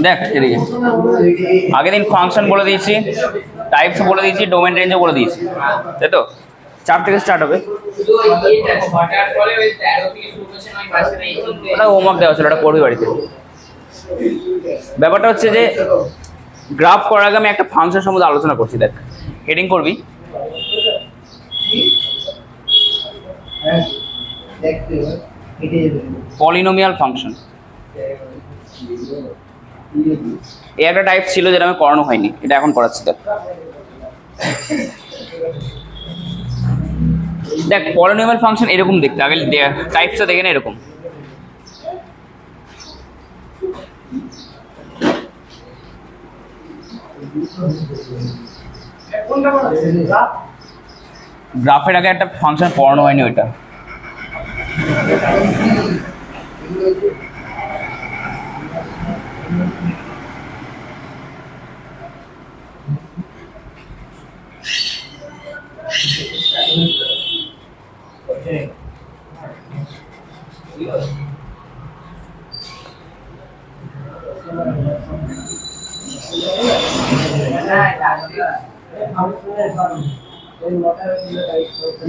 দেখ এদিকে আগের দিন ফাংশন বলে দিয়েছি, টাইপস বলে দিয়েছি, ডোমেন রেঞ্জও বলে দিয়েছি, তাই তো? 4 থেকে স্টার্ট হবে। ওটা হোমওয়ার্ক দেওয়া ছিল, ওটা পড়বি বাড়িতে। ব্যাপারটা হচ্ছে যে গ্রাফ করার আগে আমি একটা ফাংশন সম্বন্ধে আলোচনা করছি। দেখ হেডিং করবি পলিনোমিয়াল ফাংশন। এই একটা টাইপ ছিল যেটা আমি করানো হয়নি, এটা এখন করাচ্ছি। দেখ দেখ পলিনোমিয়াল ফাংশন এরকম দেখতে, আগে টাইপসটা দেখে না এরকম। গ্রাফের আগে একটা ফাংশন পড়ানো হয়নি ওইটা।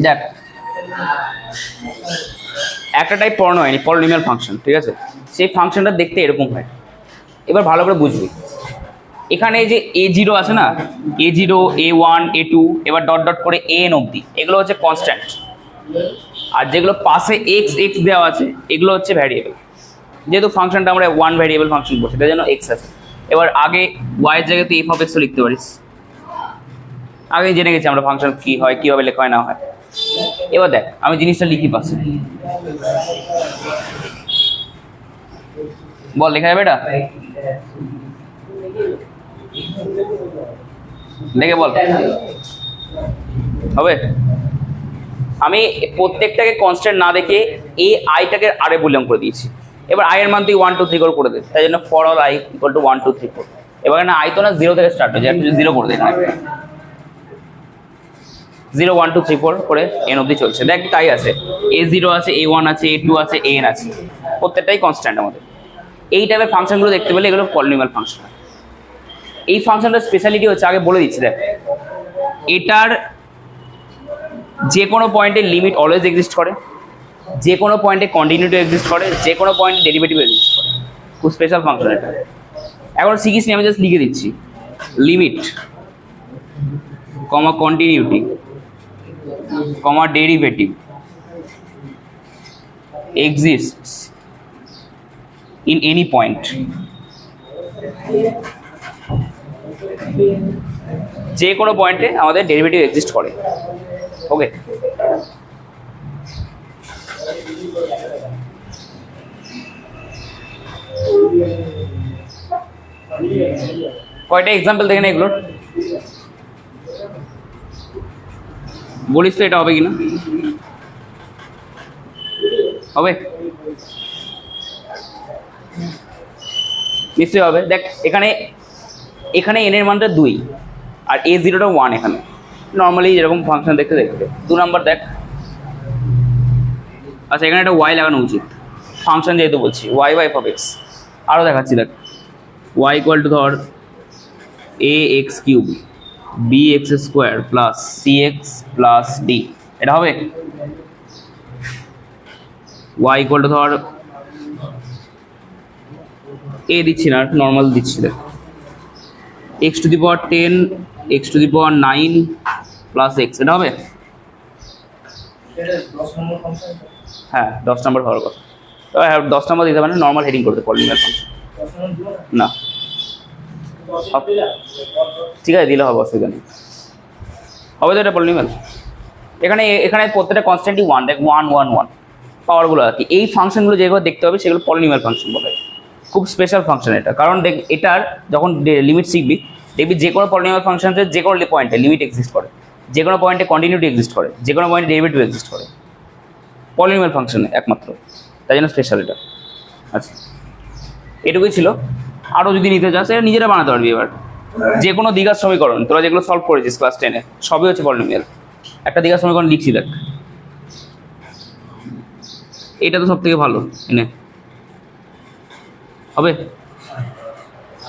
দেখ একটা টাইপ পড়ানো হয়নি, পলিনোমিয়াল ফাংশন, ঠিক আছে? সেই ফাংশনটা দেখতে এরকম হয়। এবার ভালো করে বুঝবি, এখানে যে a0 আছে না, a0, a1, a2, এবার ডট ডট করে an অবধি, এগুলো হচ্ছে কনস্ট্যান্ট। আর যেগুলো পাশে x x দেওয়া আছে এগুলো হচ্ছে ভ্যারিয়েবল। যেহেতু ফাংশনটা আমরা 1 ভ্যারিয়েবল ফাংশন বলছি, তার জন্য x আছে। এবার আগে y এর জায়গায় তুই f of x লিখতে পারিস। আগে জেনে গেছি আমরা ফাংশন কি হয়, কিভাবে লেখা হয় না হয়। এবার দেখ আমি জিনিসটা লিখি পাশে, বল লেখা যাবে এটা? দেখে বল হবে? আমি প্রত্যেকটাকে কনস্ট্যান্ট না দেখে এই আইটাকে আরে বললাম করে দিয়েছি। এবার আই এর মান তুই 1 2 3 করে দে, তাই জন্য for all I equal to 1 2 3 4। এবার না আই তো না 0 থেকে স্টার্ট হয়ে যায়, একটু 0 করে দে, 0 1 2 3 4 করে n অবধি চলছে। দেখ তাই আছে, a0 আছে, a1 আছে, a2 আছে, an আছে, প্রত্যেকটাই কনস্ট্যান্ট আমাদের। এই টাইপের ফাংশনগুলো দেখতে পেলে এগুলো পলিনোমিয়াল ফাংশন। এই ফাংশনটার স্পেশালিটি হচ্ছে, আগে বলে দিচ্ছি, দেখ এটার যে কোনো পয়েন্টে লিমিট অলওয়েজ এক্সিস্ট করে, যে কোনো পয়েন্টে কন্টিনিউটি এক্সিস্ট করে, যে কোনো পয়েন্টে ডেরিভেটিভ এক্সিস্ট করে। খুব স্পেশাল ফাংশন এটা। এখন শিখিস নি, আমি জাস্ট লিখে দিচ্ছি, limit comma continuity comma derivative exists in any point। যে কোনো পয়েন্টে আমাদের ডেরিভেটিভ এক্সিস্ট করে। ওকে, কয়টা এক্সাম্পল দেখেন এগুলোর, বলিস তো এটা হবে কিনা? হবে, নিশ্চয়ই হবে। দেখ এখানে এখানে n এর মানটা 2 আর a0টা 1। এখানে নর্মালি যেরকম ফাংশন দেখতে 2 নাম্বার দেখ। আচ্ছা এখানে একটা y লাগানো উচিত, ফাংশন যেহেতু বলছি y by f of x। আরও দেখাচ্ছি, দেখ y ইকুয়াল টু ধর ax cube bx square plus cx plus d, এটা হবে। y ইকুয়াল টু ধর a দিচ্ছি না, নর্মাল দিচ্ছি, দেখ x to the power 10 x to the power 9 plus x, এটা হবে। হ্যাঁ 10 নম্বর হওয়ার কথা, তো 10 নম্বর দিতে পারে, নর্মাল হেডিং করতে পলিনোমিয়াল ফাংশন না। ঠিক আছে দিলে হবে, অসুবিধা নেই, হবে তো এটা পলিনোমিয়াল। এখানে এখানে প্রত্যেকটা কনস্ট্যান্টই 1, দেখ 1 1 1 পাওয়ারগুলো আর কি। এই ফাংশনগুলো যেগুলো দেখতে হবে সেগুলো পলিনোমিয়াল ফাংশন বলে। খুব স্পেশাল ফাংশন এটা, কারণ দেখ এটার যখন লিমিট শিখবি দেখবি যে কোনো পলিনোমিয়াল ফাংশনের যে কোনো পয়েন্টে লিমিট এক্সিস্ট করে, যে কোনো পয়েন্টে কন্টিনিউটি এক্সিস্ট করে, যে কোনো পয়েন্টে ডেরিভেটিভ এক্সিস্ট করে, পলিনোমিয়াল ফাংশনে একমাত্র, তাই জন্য স্পেশাল এটা। আচ্ছা এটুকুই ছিল। আরও যদি নিতে চাস এটা নিজেরা বানাতে পারবি। এবার যে কোনো দ্বিঘাত সমীকরণ তোরা যেগুলো সলভ করেছিস ক্লাস 10-এ সবই হচ্ছে পলিনোমিয়াল। একটা দ্বিঘাত সমীকরণ লিখছি, দেখ এটা তো সব থেকে ভালো এনে হবে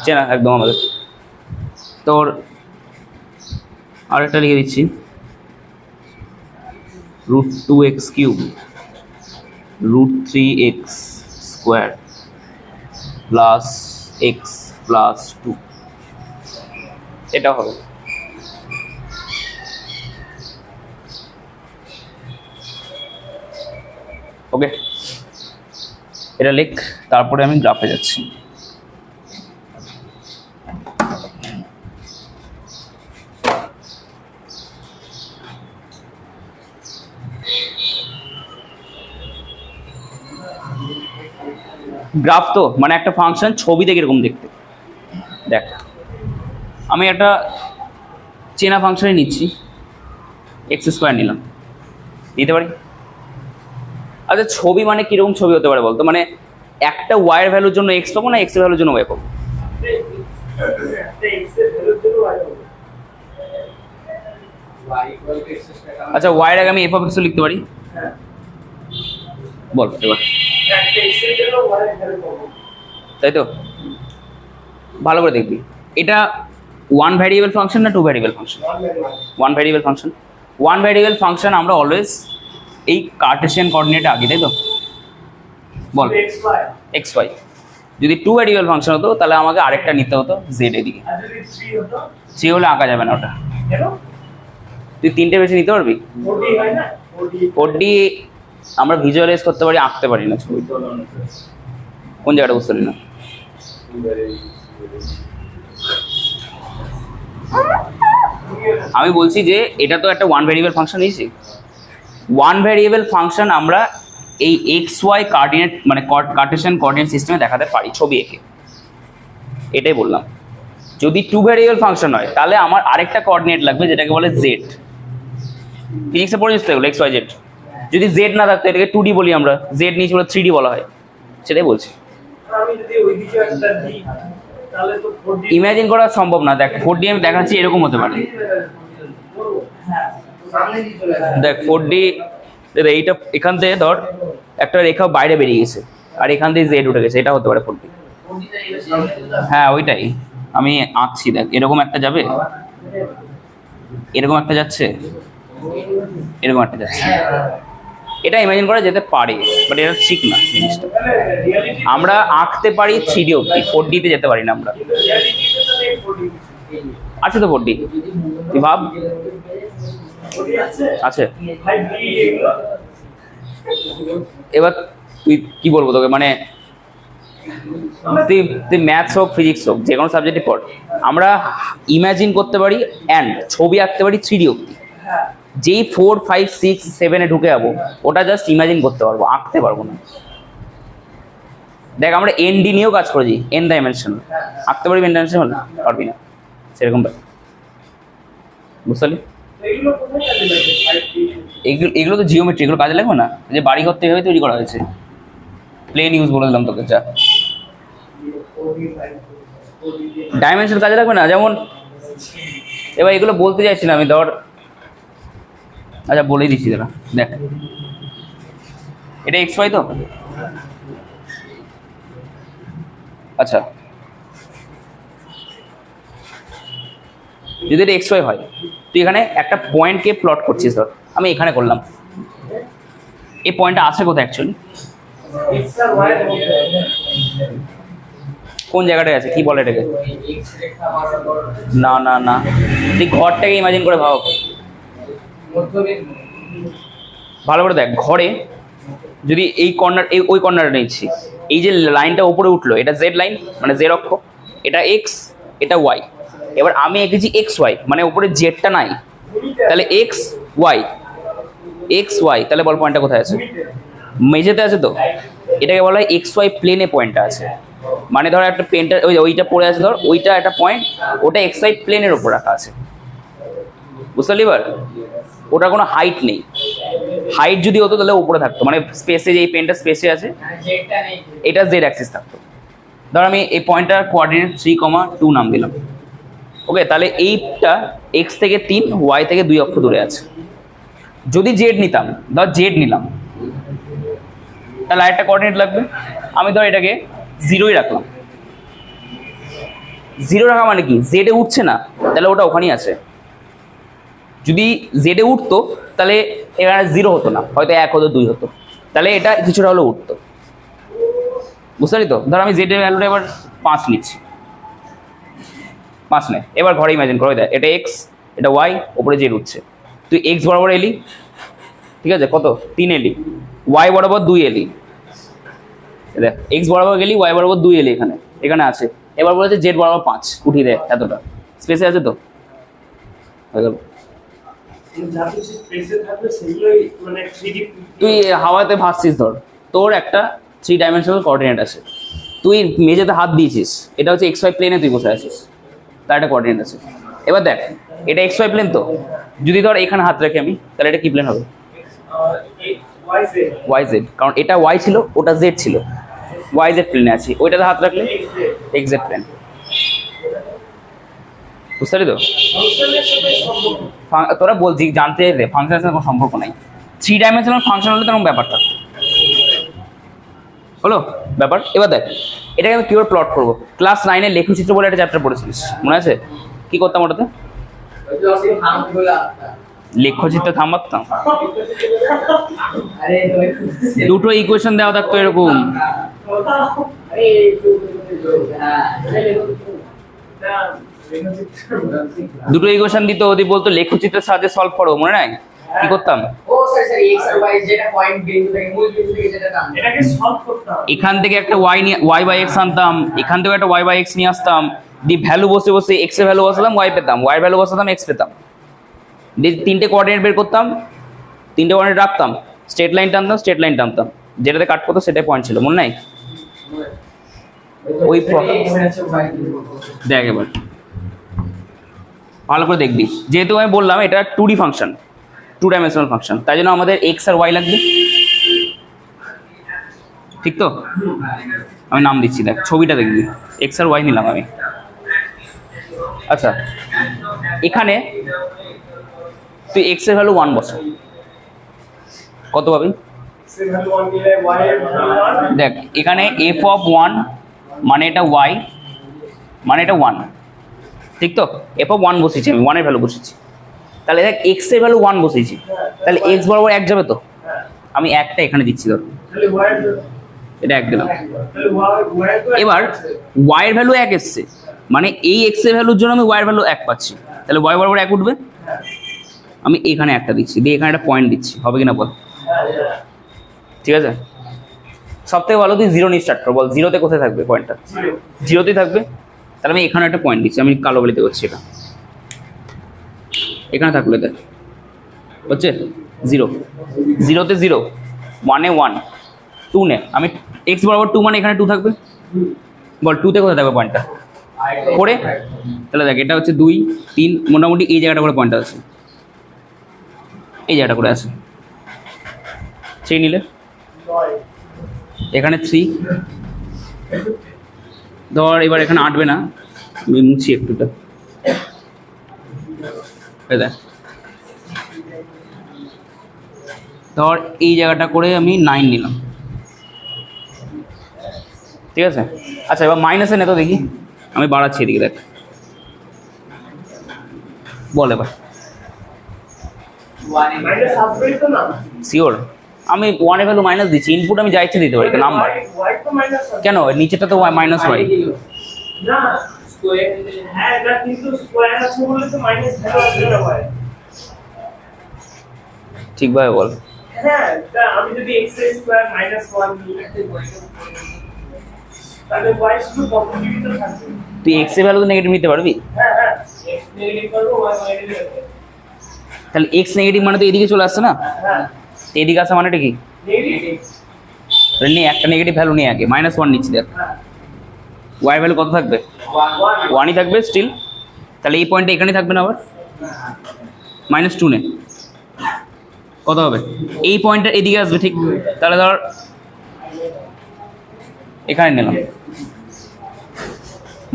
চেনা একদম আমাদের। তোর আরেকটা লিখে দিচ্ছি, √2x³ √3x² plus x plus 2, এটা হবে। ওকে, এটা লিখ, তারপরে আমি গ্রাফে যাচ্ছি। গ্রাফ তো মানে একটা ফাংশন ছবিতে কিরকম দেখতে। দেখ আমি একটা চেনা ফাংশনে নিচ্ছি, x² নিলাম, নিতে পারি। আচ্ছা ছবি মানে কিরকম ছবি হতে পারে বলতো, মানে একটা ওয়াইয়ের ভ্যালুর জন্য এক্স পাবো না এক্স এর ভ্যালুর জন্য ওয়াই পাবো? আচ্ছা ওয়াইয়ের আগে আমি f(x) লিখতে পারি, বল এবার, তাই তো? ভালো করে দেখবি, এটা 1 ভ্যারিয়েবল ফাংশন না 2 variable function? 1 variable function. 1 variable function আমরা অলওয়েজ এই কার্টেসিয়ান কোঅর্ডিনেটে আঁকি, তাই তো? বল এক্স ওয়াই। যদি 2 ভ্যারিয়েবল ফাংশন হতো তাহলে আমাকে আরেকটা নিতে হতো জেড এদিকে। 3 হলে আঁকা যাবে না ওটা, তুই 3টে বেশি নিতে পারবি? 4D আমরা ভিজুয়ালাইজ করতে পারি, আঁকতে পারি না ছবি। কোন জায়গাটা বুঝতে পারি না? আমি বলছি যে এটা তো একটা 1 ভ্যারিয়েবল ফাংশন নিয়েছি। 1 ভ্যারিয়েবল ফাংশন আমরা এই এক্স ওয়াই কোঅর্ডিনেট মানে কার্টেসিয়ান কোঅর্ডিনেট সিস্টেমে দেখাতে পারি ছবি এঁকে, এটাই বললাম। যদি 2 ভ্যারিয়েবল ফাংশন হয় তাহলে আমার আরেকটা কোঅর্ডিনেট লাগবে যেটাকে বলে জেড। ফিজিক্সে পড়েছিস তো এগুলো, এক্স ওয়াই জেড। যদি জেড না থাকতো এটাকে 2D বলি আমরা, জেড নিচে বলে 3D বলা হয়, সেটাই বলছি। ইমাজিন করা সম্ভব না। দেখ 4D আমি দেখাচ্ছি, এরকম হতে পারে। দেখ 4D এইটা এখান থেকে ধর একটা রেখা বাইরে বেরিয়ে গেছে আর এখান থেকে জেড উঠে গেছে, এটা হতে পারে 4D। হ্যাঁ ওইটাই আমি আঁকছি। দেখ এরকম একটা যাবে, এরকম একটা যাচ্ছে, এরকম একটা যাচ্ছে, এটা ইমাজিন করা যেতে পারে, বাট এটা ঠিক না জিনিসটা। আমরা আঁকতে পারি 3D অবধি, 4D তে যেতে পারি না আমরা। আছে তো 4D, তুই ভাব আছে। এবার তুই কি বলবো তোকে, মানে তুই ম্যাথস হোক ফিজিক্স হোক যে কোনো সাবজেক্টে পড়, আমরা ইমাজিন করতে পারি অ্যান্ড ছবি আঁকতে পারি 3D অবধি। যেই 4, 5, 6, 7-এ ঢুকে যাবো ওটা জাস্ট ইমাজিন করতে পারবো, আঁকতে পারবো না। দেখ আমরা ND নিয়েও কাজ করেছি, n ডাইমেনশন, আঁকতে পারবি n ডাইমেনশন? পারবি না, সেরকম বুঝতে পারলি? এগুলো তো জিওমেট্রি, এগুলো কাজে লাগবে না। যে বাড়ি ঘর থেকে তৈরি করা হয়েছে, প্লেন ইউজ বলে দিলাম তোকে। যা ডাইমেনশন কাজে লাগবে না, যেমন এবার এগুলো বলতে চাইছি না আমি, ধর আচ্ছা বলেই দিচ্ছি দাঁড়া। দেখ এটা এক্স ওয়াই তো, আচ্ছা যদি এটা এক্স ওয়াই হয় তুই এখানে একটা পয়েন্টকে প্লট করছিস, ধর আমি এখানে করলাম, এই পয়েন্টটা আছে কোথায় অ্যাকচুয়ালি? কোন জায়গাটায় আছে, কি বলে এটাকে? না না না, তুই ঘরটাকে ইমাজিন করে ভাব, ভালো করে দেখ। ঘরে যদি এই কর্নার, ওই কর্নারটা নিচ্ছি, এই যে লাইনটা উপরে উঠলো এটা জেড লাইন, মানে জেড অক্ষ, এটা এক্স, এটা ওয়াই। এবার আমি এঁকেছি এক্স ওয়াই, মানে উপরে জেডটা নাই, তাহলে এক্স ওয়াই, তাহলে বল পয়েন্টটা কোথায় আছে? মেঝেতে আছে তো, এটাকে বলা হয় এক্স ওয়াই প্লেনে পয়েন্টটা আছে। মানে ধর একটা পেনটা ওইটা পড়ে আছে, ধর ওইটা একটা পয়েন্ট, ওটা এক্স ওয়াই প্লেনের উপর রাখা আছে, বুঝতে পারলি? এবার ওটার কোনো হাইট নেই, হাইট যদি হতো তাহলে উপরে থাকতো, মানে স্পেসে, যে এই পেনটা স্পেসে আছে, এটা জেড অ্যাক্সিস থাকতো। ধর আমি এই পয়েন্টটার কোঅর্ডিনেট 3,2 নাম দিলাম, ওকে? তাহলে এইটা এক্স থেকে 3, ওয়াই থেকে 2 অক্ষ দূরে আছে। যদি জেড নিতাম, ধর জেড নিলাম, তাহলে আরেকটা কোঅর্ডিনেট লাগবে। আমি ধর এটাকে 0ই রাখলাম। 0 রাখা মানে কি, জেডে উঠছে না, তাহলে ওটা ওখানেই আছে। যদি জেডে উঠতো তাহলে এখানে 0 হতো না, হয়তো 1 হতো, 2 হতো, তাহলে এটা কিছুটা হলেও উঠতো। বুঝতে পারি তো? ধর আমি জেডের ভ্যালুটা এবার 5 নিচ্ছি, 5 নেয়। এবার ঘরে ইমাজিন করো, দেখ এটা এক্স, এটা ওয়াই, ওপরে জেড উঠছে। তুই এক্স বরাবর এলি, ঠিক আছে, কত 3 এলি, ওয়াই বরাবর 2 এলি, দেখ এক্স বরাবর গেলি, ওয়াই বরাবর 2 এলি, এখানে এখানে আছে। এবার বলেছে জেড বরাবর 5, উঠিয়ে দেয়, এতটা স্পেসে আছে তো, হয়ে গেল। তুই হাওয়াতে ভাসছিস, ধর তোর একটা 3 ডাইমেনশনাল কোঅর্ডিনেট আছে, তুই মেঝেতে হাত দিয়েছিস, এটা হচ্ছে এক্স ওয়াই প্লেনে তুই বসে আছিস, তার একটা কোঅর্ডিনেট আছে। এবার দেখ এটা এক্স ওয়াই প্লেন তো, যদি ধর এখানে হাত রাখি আমি, তাহলে এটা কি প্লেন হবে? ওয়াই জেড, কারণ এটা ওয়াই ছিল, ওটা জেড ছিল, ওয়াই জেড প্লেনে আছি, ওইটাতে হাত রাখলে এক্স জেড প্লেন। বুঝতে পারি তো? তোরা বলছি জানতে ফাংশনের সাথে কোনো সম্পর্ক নাই, 3 ডাইমেনশনাল ফাংশন হলে তেমন ব্যাপারটা হলো ব্যাপার। এবার দেখ এটাকে আমি কিভাবে প্লট করবো। ক্লাস 9-এ লেখচিত্র বলে একটা চ্যাপ্টার পড়েছিলিস, মনে আছে? কি করতাম ওটাতে? লেখচিত্র থামাতাম, দুটো ইকুয়েশন দেওয়া থাকতো এরকম, দুটো ইকুয়েশন দিত, ওদি বলতো লেখচিত্রের সাহায্যে সলভ করো, মনে নাই? কি করতাম? এখান থেকে একটা ওয়াই বাই এক্স আনতাম, এখান থেকে একটা ওয়াই বাই এক্স নিয়ে আসতাম, দি ভ্যালু বসে বসে এক্স এর ভ্যালু বসাতাম, ওয়াই পেতাম, ওয়াই ভ্যালু বসাতাম, এক্স পেতাম, দিয়ে 3টে কোঅর্ডিনেট বের করতাম, 3টে কোঅর্ডিনেট রাখতাম, স্ট্রেট লাইন টানতাম, স্ট্রেট লাইন টানতাম, যেটাতে কাট করতো সেটাই পয়েন্ট ছিল, মনে নাই? ওই দেখ এবার ভালো করে দেখবি, যেহেতু আমি বললাম এটা 2D ফাংশন, 2 ডাইমেনশনাল ফাংশন, তাই জন্য আমাদের এক্স আর ওয়াই লাগবে, ঠিক তো? আমি নাম দিচ্ছি, দেখ ছবিটা দেখবি, এক্স আর ওয়াই নিলাম আমি। আচ্ছা এখানে তুই এক্স এর ভ্যালু 1 বসা, কত পাবি? দেখ এখানে এফ অফ 1 মানে এটা ওয়াই, মানে এটা 1, ঠিক তো? এফ অফ 1 বসেছি আমি, 1 এর ভ্যালু বসেছি, তাহলে দেখ এক্স এর ভ্যালু 1 বসেছি, তাহলে এক্স বরাবর 1 যাবে তো, আমি একটা এখানে দিচ্ছি, ধর এটা 1 দিলাম। এবার ওয়াই এর ভ্যালু 1 এসছে, মানে এই এক্স এর ভ্যালুর জন্য আমি ওয়াই এর ভ্যালু 1 পাচ্ছি, তাহলে ওয়াই বরাবর 1 উঠবে, আমি এখানে একটা দিচ্ছি, দিয়ে এখানে একটা পয়েন্ট দিচ্ছি, হবে কিনা বল? ঠিক আছে, সব থেকে ভালো তুই 0 নিয়ে স্টার্ট কর, বল 0তে কোথায় থাকবে পয়েন্টটা? 0তেই থাকবে, তাহলে আমি এখানে একটা পয়েন্ট দিচ্ছি, আমি কালো বলিতে করছি, এটা এখানে থাকলে দেখ হচ্ছে 0, 0তে 0, 1-এ 1, 2 নে, আমি এক্স বরাবর 2 মানে এখানে 2 থাকবে, বল 2তে কোথায় থাকবে পয়েন্টটা? 4-এ, তাহলে দেখ এটা হচ্ছে 2, 3, মোটামুটি এই জায়গাটা করে পয়েন্টটা আছে, এই জায়গাটা করে আছে, 3 নিলে এখানে 3, ধর এবার এখানে আটবে না, আমি মুছি একটুটা, দেখ ধর এই জায়গাটা করে আমি 9 নিলাম, ঠিক আছে। আচ্ছা এবার মাইনাসে নে তো দেখি, আমি বাড়াচ্ছি এদিকে, দেখ বল এবার শিওর? আমি 1 এর ভ্যালু মাইনাস দিচ্ছি, ইনপুট আমি যা ইচ্ছে দিতে পারি, নাম্বার কেন নিচেটা তো মাইনাস ওয়াই, ঠিকভাবে বল। আমি যদি x স্কয়ার মাইনাস 1 নিই তাহলে y শুধু পজিটিভ থাকবে, তুই x এর ভ্যালু নেগেটিভ নিতে পারবি? হ্যাঁ x নেগেটিভ করব y নেগেটিভ হবে, তাহলে x নেগেটিভ মানে তো এদিকে চলে আসছে না? হ্যাঁ এদিকে আসা মানেটা কি? নেগেটিভ, তাহলে নে একটা নেগেটিভ ভ্যালু নিয়ে আগে, -1 নিচ্ছি, দেখ y ভ্যালু কত থাকবে? 1ই থাকবে স্টিল, তাহলে এই পয়েন্টটা এখানেই থাকবে না, আবার -2 নে, কত হবে? এই পয়েন্টটা এদিকে আসবে, ঠিক? তাহলে ধর এখানে নিলাম,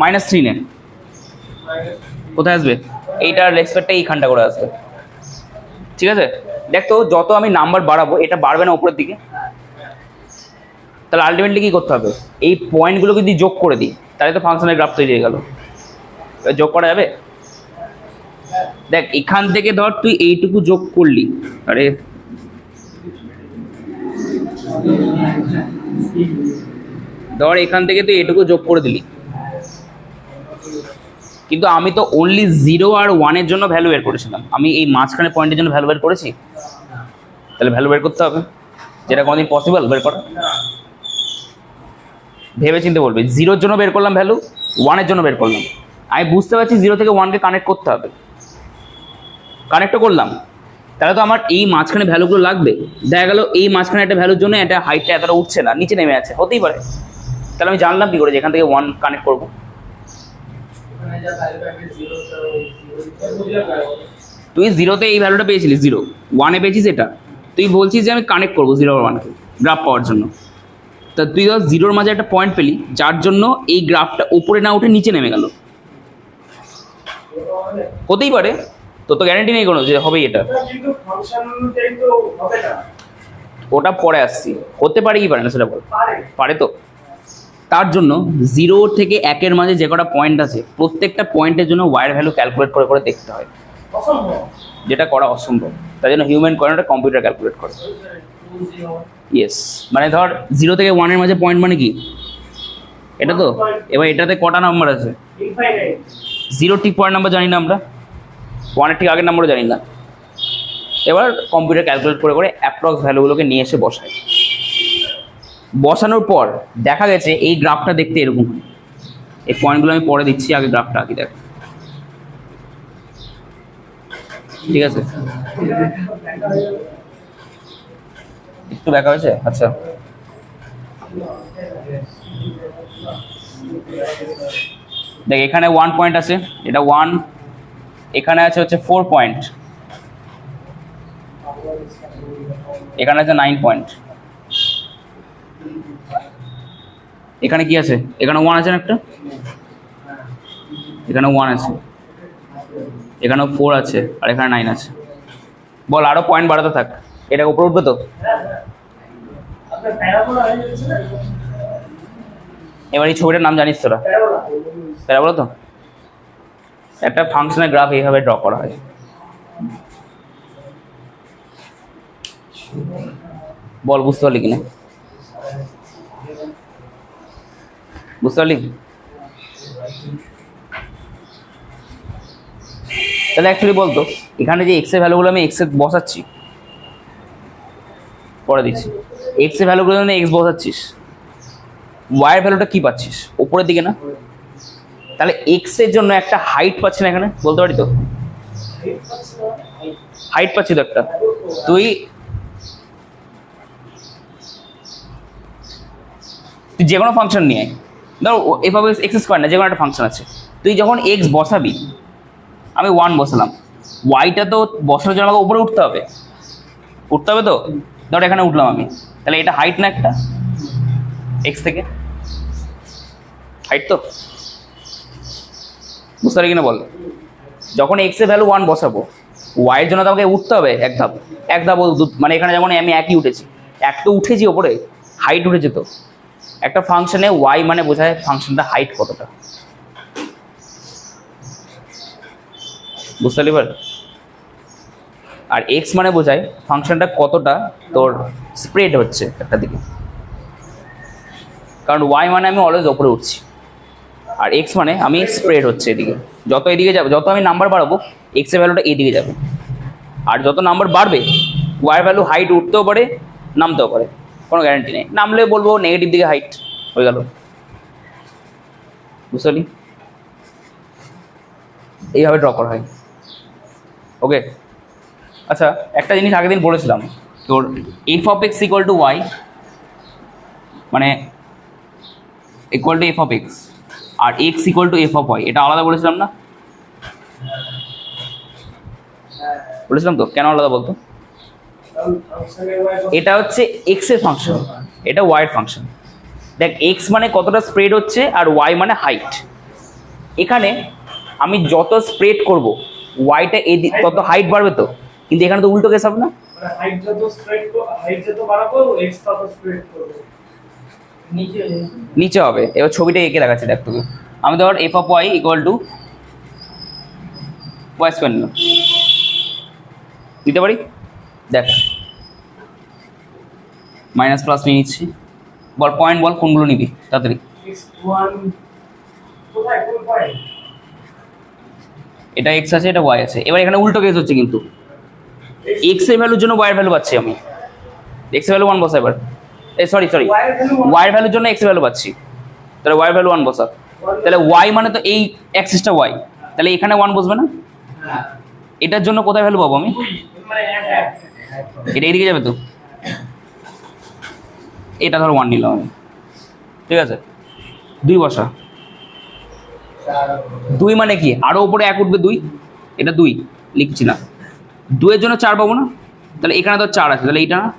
-3 নে, কোথায় আসবে? এইটার রেসপেক্টে এইখানটা করে আসবে, ঠিক আছে। দেখ তো যত আমি নাম্বার বাড়াবো এটা বাড়বে না উপরের দিকে? তাহলে আলটিমেটলি কি করতে হবে, এই পয়েন্টগুলো যদি যোগ করে দিই তাহলে তো ফাংশনের গ্রাফ তৈরি হয়ে গেল। যোগ করা যাবে? দেখ এখান থেকে ধর তুই এইটুকু যোগ করলি, আরে ধর এখান থেকে তুই এটুকু যোগ করে দিলি, কিন্তু আমি তো অনলি 0 আর 1-এর জন্য ভ্যালু বের করেছিলাম, আমি এই মাঝখানে পয়েন্টের জন্য ভ্যালু বের করেছি। তাহলে ভ্যালু বের করতে হবে, যেটা কোনোদিন পসিবল বের করা। ভেবে চিন্তে বলবি, 0-র জন্য বের করলাম ভ্যালু, 1-এর জন্য বের করলাম। আমি বুঝতে পারছি 0 থেকে 1-কে কানেক্ট করতে হবে, কানেক্টও করলাম। তাহলে তো আমার এই মাঝখানে ভ্যালুগুলো লাগবে। দেখা গেল এই মাঝখানে একটা ভ্যালুর জন্য একটা হাইটটা এতটা উঠছে না, নিচে নেমে আছে, হতেই পারে। তাহলে আমি জানলাম কি করে যে এখান থেকে 1 কানেক্ট করবো? তুই 0-তে এই ভ্যালুটা পেয়েছিলিস, 0, 1-এ পেয়েছিস এটা, তুই বলছিস যে আমি কানেক্ট করবো 0 আর 1-কে গ্রাফ পাওয়ার জন্য। তা তুই ধর 0-র মাঝে একটা পয়েন্ট পেলি, যার জন্য এই গ্রাফটা উপরে না উঠে নিচে নেমে গেল, হতেই পারে। তো গ্যারান্টি নেই কোনো যে হবেই এটা, কিন্তু ফাংশন অনুযায়ী তো হবে না। ওটা পরে আসছি, হতে পারে কি পারে না সেটা বল। পারে। পারে তো। তার জন্য 0 থেকে 1-এর মাঝে যে কটা পয়েন্ট আছে প্রত্যেকটা পয়েন্টের জন্য ওয়াইয়ের ভ্যালু ক্যালকুলেট করে করে দেখতে হয়, অসম্ভব। যেটা করা অসম্ভব। তার জন্য হিউম্যান করে না, কম্পিউটার ক্যালকুলেট করে। ইয়েস, মানে ধর 0 থেকে 1-এর মাঝে পয়েন্ট মানে কি, এটা তো। এবার এটাতে কটা নাম্বার আছে? ইনফাইনাইট। 0 ঠিক পরের নাম্বার জানি না আমরা, 1-এর ঠিক আগের নাম্বারও জানি না। এবার কম্পিউটার ক্যালকুলেট করে করে অ্যাপ্রক্স ভ্যালুগুলোকে নিয়ে এসে বসায়। বসানোর পর দেখা গেছে এই গ্রাফটা দেখতে এরকম। এই পয়েন্টগুলো আমি পরে দিচ্ছি, আগে গ্রাফটা আঁকি দেখ, ঠিক আছে? একটু দেখা হয়েছে? আচ্ছা, দেখ এখানে 1 পয়েন্ট আছে, এটা 1, এখানে আছে হচ্ছে 4 পয়েন্ট, এখানে আছে 9 পয়েন্ট, এখানে কি আছে? এখানে 1 আছে না একটা, এখানে 1 আছে, এখানেও 4 আছে, আর এখানে 9 আছে। বল আরো পয়েন্ট বাড়াতে থাক, এটা উপরে উঠবে তো। আপনার প্যারাবোলা হয়ে যাচ্ছে না? এবার এই ছবিটার নাম জানিস তোরা? প্যারাবোলা। প্যারাবোলা তো। একটা ফাংশনের গ্রাফ এইভাবে ড্র করা হয়। বল বুঝতে পারলি কিনা? বুঝতে পারলি? তাহলে অ্যাকচুয়ালি বলতো এখানে যে এক্স এর ভ্যালুগুলো আমি এক্স এ বসাচ্ছি, পরে দিচ্ছি, এক্স এর ভ্যালুগুলো মানে এক্স বসাচ্ছিস, ওয়াই এর ভ্যালুটা কি পাচ্ছিস? উপরের দিকে না? তাহলে এক্স এর জন্য একটা হাইট পাচ্ছি না এখানে, বলতে পারি তো? হাইট পাচ্ছি তো একটা। তুই যে কোনো ফাংশন নিয়ে, ধর এভাবে এক্স স্কোয়ার না, যে কোনো একটা ফাংশন আছে, তুই যখন এক্স বসাবি, আমি 1 বসালাম, ওয়াইটা তো বসানোর জন্য আমাকে উপরে উঠতে হবে, উঠতে হবে তো। ধর এখানে উঠলাম আমি, তাহলে এটা হাইট না একটা এক্স থেকে, হাইট তো। বুঝতে পারি কিনা বল? যখন এক্স এর ভ্যালু 1 বসাবো, ওয়াইয়ের জন্য তো আমাকে উঠতে হবে এক ধাপ, এক ধাপ মানে এখানে যেমন আমি একই উঠেছি, এক তো উঠেছি ওপরে, হাইট উঠেছে তো। একটা ফাংশনে ওয়াই মানে বোঝায় ফাংশনটা হাইট কতটা, বুঝতে পারলি? আর এক্স মানে বোঝায় ফাংশনটা কতটা তোর স্প্রেড হচ্ছে একটা দিকে, কারণ ওয়াই মানে আমি অলওয়েজ ওপরে উঠছি, আর এক্স মানে আমি স্প্রেড হচ্ছে এদিকে। যত এদিকে যাবে, যত আমি নাম্বার বাড়াবো, এক্স এর ভ্যালুটা এদিকে যাবে, আর যত নাম্বার বাড়বে ওয়াই ভ্যালু হাইট উঠতেও পারে নামতেও পারে, কোনো গ্যারান্টি নেই। নামলে বলবো নেগেটিভ দিকে হাইট হয়ে গেল, বুঝতে পারলি? এইভাবে ড্র করা হয়। ওকে, আচ্ছা একটা জিনিস আগের দিন বলেছিলাম, তোর f of x equal to y মানে equal to f of x, আর x equal to f of y, এটা আলাদা বলেছিলাম না? বলেছিলাম তো, কেন আলাদা বলতো? এটা হচ্ছে এক্স এর ফাংশন, এটা ওয়াই এর ফাংশন। দেখ এক্স মানে কতটা স্প্রেড হচ্ছে, আর ওয়াই মানে হাইট। এখানে আমি যত স্প্রেড করব ওয়াইটা তত হাইট বাড়বে তো, কিন্তু এখানে তো উল্টো কেস হবে না? মানে হাইট যত স্প্রেড হাইট যত বাড়াবো এক্স তত স্প্রেড করবে। নিচে হবে। এবার ছবিটা এঁকে দেখাচ্ছি দেখ তোকে। আমি ধর f of y equal to y square নিলাম, দিতে পারি? দেখ মাইনাস প্লাস নিয়ে নিচ্ছি। বল পয়েন্ট বল, কোনগুলো নিবি তাড়াতাড়ি। 1 কোথায় কোন পয়েন্ট? এটা এক্স আছে, এটা ওয়াই আছে। এবার এখানে উল্টো কেস হচ্ছে কিন্তু, এক্স এর ভ্যালুর জন্য ওয়াই এর ভ্যালু পাচ্ছি আমি। এক্স এর ভ্যালু 1 বসা এবার, সরি Y এর value one। ওয়াই এর ভ্যালুর জন্য এক্স এর ভ্যালু পাচ্ছি, তাহলে ওয়াই এর ভ্যালু 1 বসা। তাহলে ওয়াই মানে তো এই অ্যাক্সিসটা ওয়াই, তাহলে এখানে 1 বসবে না? এটার জন্য কোথায় ভ্যালু পাবো আমি? মানে এটা এদিকে যাবে তো, এটা ধর 1 নিলাম আমি, ঠিক আছে। 2 বসা, 2 মানে কি? আরো উপরে 1 উঠবে 2, এটা 2 লিখছি না। 2 এর জন্য 4 পাবো না? তাহলে এখানে তো 4 আছে, তাহলে এইটা না?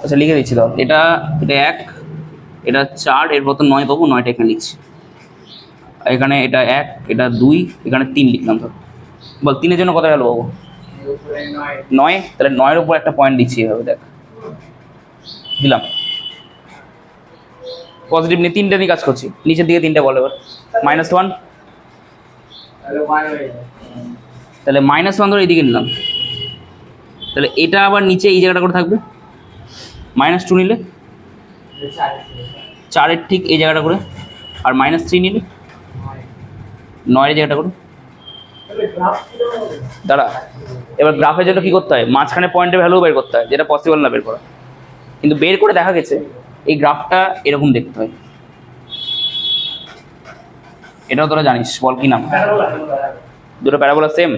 আচ্ছা লিখে দিচ্ছি দাও, এটা 1, এটা 4, এর মতো 9 পাবো, 9টা এখানে লিখছি। এখানে এটা 1, এটা 2, এখানে 3 লিখলাম ধর। বল 3 এর জন্য কত ভ্যালু পাবো? 9। তাহলে 9 এর উপর একটা পয়েন্ট দিচ্ছি এভাবে, দেখ দিলাম। পজিটিভ নিয়ে 3টা নিয়ে কাজ করছি, নিচের দিকে 3টা বল এবার। -1, তাহলে -1 ধরে এইদিকে নিলাম। তাহলে এটা আবার নিচে এই জায়গাটা করে থাকবে। -2 নিলে 4-এর ঠিক এই জায়গাটা করে, আর -3 নিলে 9-এর জায়গাটা করে। তাহলে গ্রাফ কি হবে? দাঁড়া, এবার গ্রাফের জন্য কি করতে হয়? মাঝখানে পয়েন্টের ভ্যালু বের করতে হয়, যেটা পসিবল না বের করা, কিন্তু বের করে দেখা গেছে এই গ্রাফটা এরকম দেখতে হয়। এটাও তোরা জানিস, বল কি নাম? প্যারাবোলা। দুটো প্যারাবোলা সেম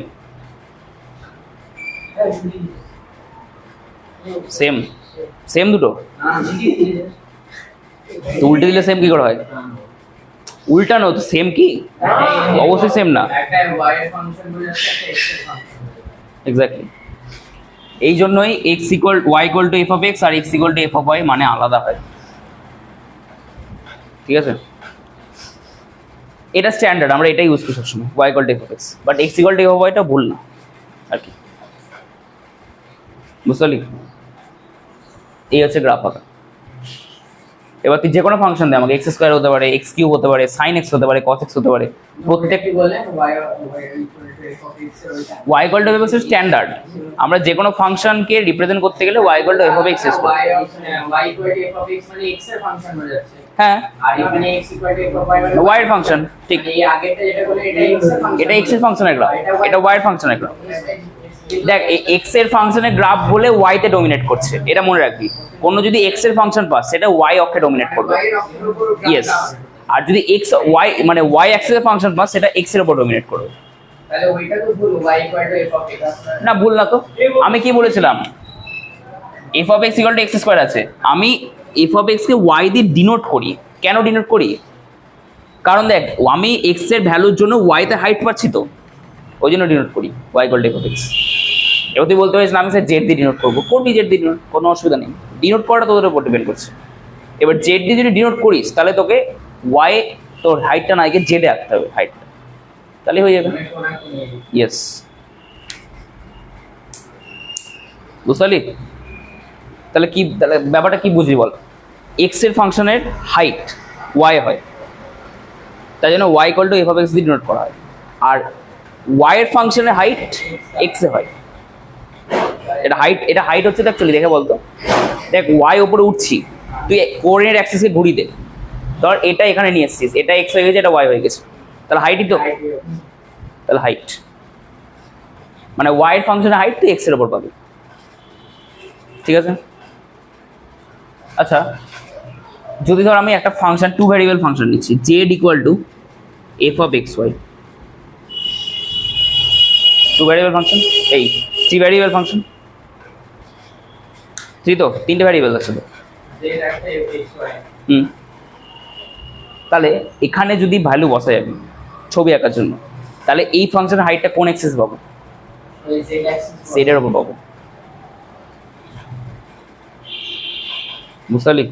সেম সেম দুটো তো উল্টে দিলে সেম কি করে হয়? উল্টানো তো সেম কি? অবশ্যই সেম না। এক্স্যাক্টলি, এই জন্যই x equal y equal to f of x আর x equal to f of y মানে আলাদা হয়, ঠিক আছে? এটা স্ট্যান্ডার্ড, আমরা এটাই ইউজ করি সবসময়, y equal to f of x. But x equal to f of ওয়াইটা ভুল না আর কি, বুঝতে পারলি? এই হচ্ছে গ্রাফ আঁকা। এবার তুই যে কোনো ফাংশন দে আমাকে, এক্স স্কোয়ার হতে পারে, এক্স কিউব হতে পারে, সাইন এক্স হতে পারে, কস এক্স হতে পারে, প্রত্যেকটি y equal to f of x standard. আমরা যে কোনো ফাংশনকে রিপ্রেজেন্ট করতে গেলে y equal to f of x square. হ্যাঁ, ওয়াই এর ফাংশন, ঠিক। এটা এক্স এর ফাংশনের গ্রাফ, এটা ওয়াই এর ফাংশনের গ্রাফ। দেখ এক্স এর ফাংশনের গ্রাফ বলে ওয়াই তে ডমিনেট করছে, এটা মনে রাখবি। কোনো যদি এক্স এর ফাংশন পাস, সেটা ওয়াই অক্ষে ডমিনেট করবে। ইয়েস, আর যদি এক্স ওয়াই মানে ওয়াই অ্যাক্সিস এর ফাংশন পাস, সেটা এক্স এর উপর ডমিনেট করবে। তাহলে ওইটা তো ভুল, y equal to f of x। না ভুল না তো, আমি কি বলেছিলাম? F of x equal to x square আছে, আমি এফ অফ এক্স কে ওয়াই দিয়ে ডিনোট করি। কেন ডিনোট করি? কারণ দেখ আমি এক্স এর ভ্যালুর জন্য ওয়াই তে হাইট পাচ্ছি, তো ওই জন্য ডিনোট করি y equal to f of x. এবার তুই বলতে পারিস না আমি স্যার জেড দিয়ে ডিনোট করবো, করবি জেড দিয়ে ডিনোট, কোনো অসুবিধা নেই। ডিনোট করাটা তোদের উপর ডিপেন্ড করছে। এবার জেড দিয়ে যদি ডিনোট করিস, তাহলে তোকে ওয়াই তোর হাইটটা না গিয়ে জেডে আঁকতে হবে হাইটটা, তাহলে হয়ে যাবে। ইয়েস, বুঝতে পারলি? তাহলে কি, তাহলে ব্যাপারটা কি বুঝলি বল? এক্স এর ফাংশনের হাইট ওয়াই হয়, তাই জন্য y equal to f of x দিয়ে ডিনোট করা হয়। আর ওয়াই এর ফাংশনের হাইট এক্স এ হয়। এটা হাইট হচ্ছে, অ্যাকচুয়ালি দেখে বলতো, দেখ ওয়াই উপরে উঠছি, তুই কোঅর্ডিনেট অ্যাক্সিসকে ঘুরিয়ে দে, ধর এটা এখানে নিয়ে এসছিস, এটা এক্স হয়ে গেছে, এটা ওয়াই হয়ে গেছে, তাহলে হাইটই তো, তাহলে হাইট মানে ওয়াই এর ফাংশনের হাইট তুই এক্স এর উপর পাবি, ঠিক আছে? আচ্ছা, যদি ধর আমি একটা ফাংশন 2 ভ্যারিয়েবল ফাংশন নিচ্ছি, z equal to f of x y, 2 variable function, এই 3 ভ্যারিয়েবল ফাংশন, 3 তো 3টে ভ্যারিয়েবল আছে তো। তাহলে এখানে যদি ভ্যালু বসা যাবে ছবি আঁকার জন্য, তাহলে এই ফাংশনের হাইটটা কোন অ্যাক্সিস পাবো? জেডের উপর পাবো, বুঝতে পারলি?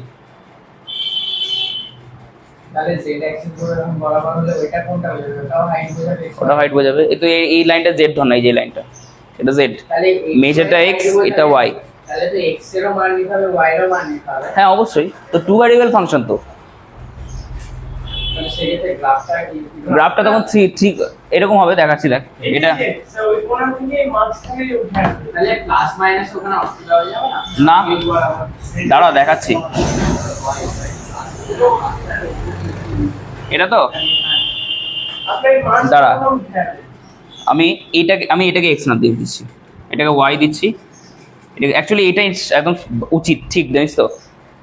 তাহলে z অ্যাক্সিস যখন বরাবর হলে ওইটা কোনটা হয়ে যাবে? ওটাও হাইট বোঝাবে। ওটা হাইট বোঝাবে। এই তো এই লাইনটা জেড ধর না, এই যে লাইনটা এটা জেড, তাহলে মেজারটা এক্স, এটা ওয়াই, তাহলে তো x এরও মান নিতে হবে y এরও মান নিতে হবে। হ্যাঁ অবশ্যই, তো টু ভ্যারিয়েবল ফাংশন তো মানে সেক্ষেত্রে গ্রাফটা কি গ্রাফটা তখন ঠিক এরকম হবে, দেখাচ্ছি দেখ এটা স্যার ওই কোণা থেকে মাঝখানে উঠে আসবে। তাহলে প্লাস মাইনাস ওখানে অসুবিধা হয়ে যাবে না? না এই বরাবর। দাঁড়াও দেখাচ্ছি, এটা তো আপনার মান দাঁড়া। উঠে আসবে। আমি এটাকে এক্স না দিয়ে দিচ্ছি, এটাকে ওয়াই দিচ্ছি। এটা অ্যাকচুয়ালি এটাই একদম উচিত, ঠিক জানিস তো,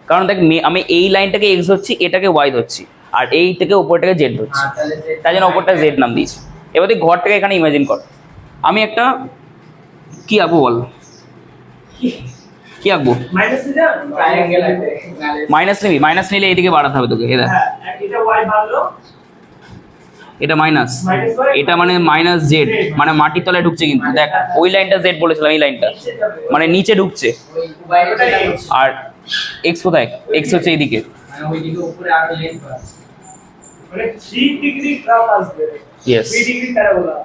কারণ দেখ আমি এই লাইনটাকে এক্স ধরছি, এটাকে ওয়াই ধরছি, আর এই থেকে উপরটাকে জেড ধরছি, তাহলে তাই জন্য ওপরটা জেড নাম দিয়েছি। এবার তুই ঘরটাকে এখানে ইমাজিন কর, আমি একটা কি আঁকবো বল, কি আঁকবো? মাইনাস যান ট্রায়াঙ্গেল আছে। মাইনাস নিলে এইদিকে বাড়াতে হবে তোকে, এটা হ্যাঁ এটা y বাড়লো, এটা মাইনাস, মাইনাস y, এটা মানে মাইনাস জেড, মানে মাটির তলায় ঢুকছে, কিন্তু দেখ ওই লাইনটা জেড বলেছিলাম, এই লাইনটা নিচে যাবে। মানে নিচে ঢুকছে, ওই বাইরে যেটা হচ্ছে, আর এক্স কোথায়? এক্স হচ্ছে এইদিকে। মানে ওইদিকে উপরে আরো লেন্থ বাড়ছে। মানে 3 ডিগ্রি গ্রাফ আসবে। Yes. 3 degree parabola.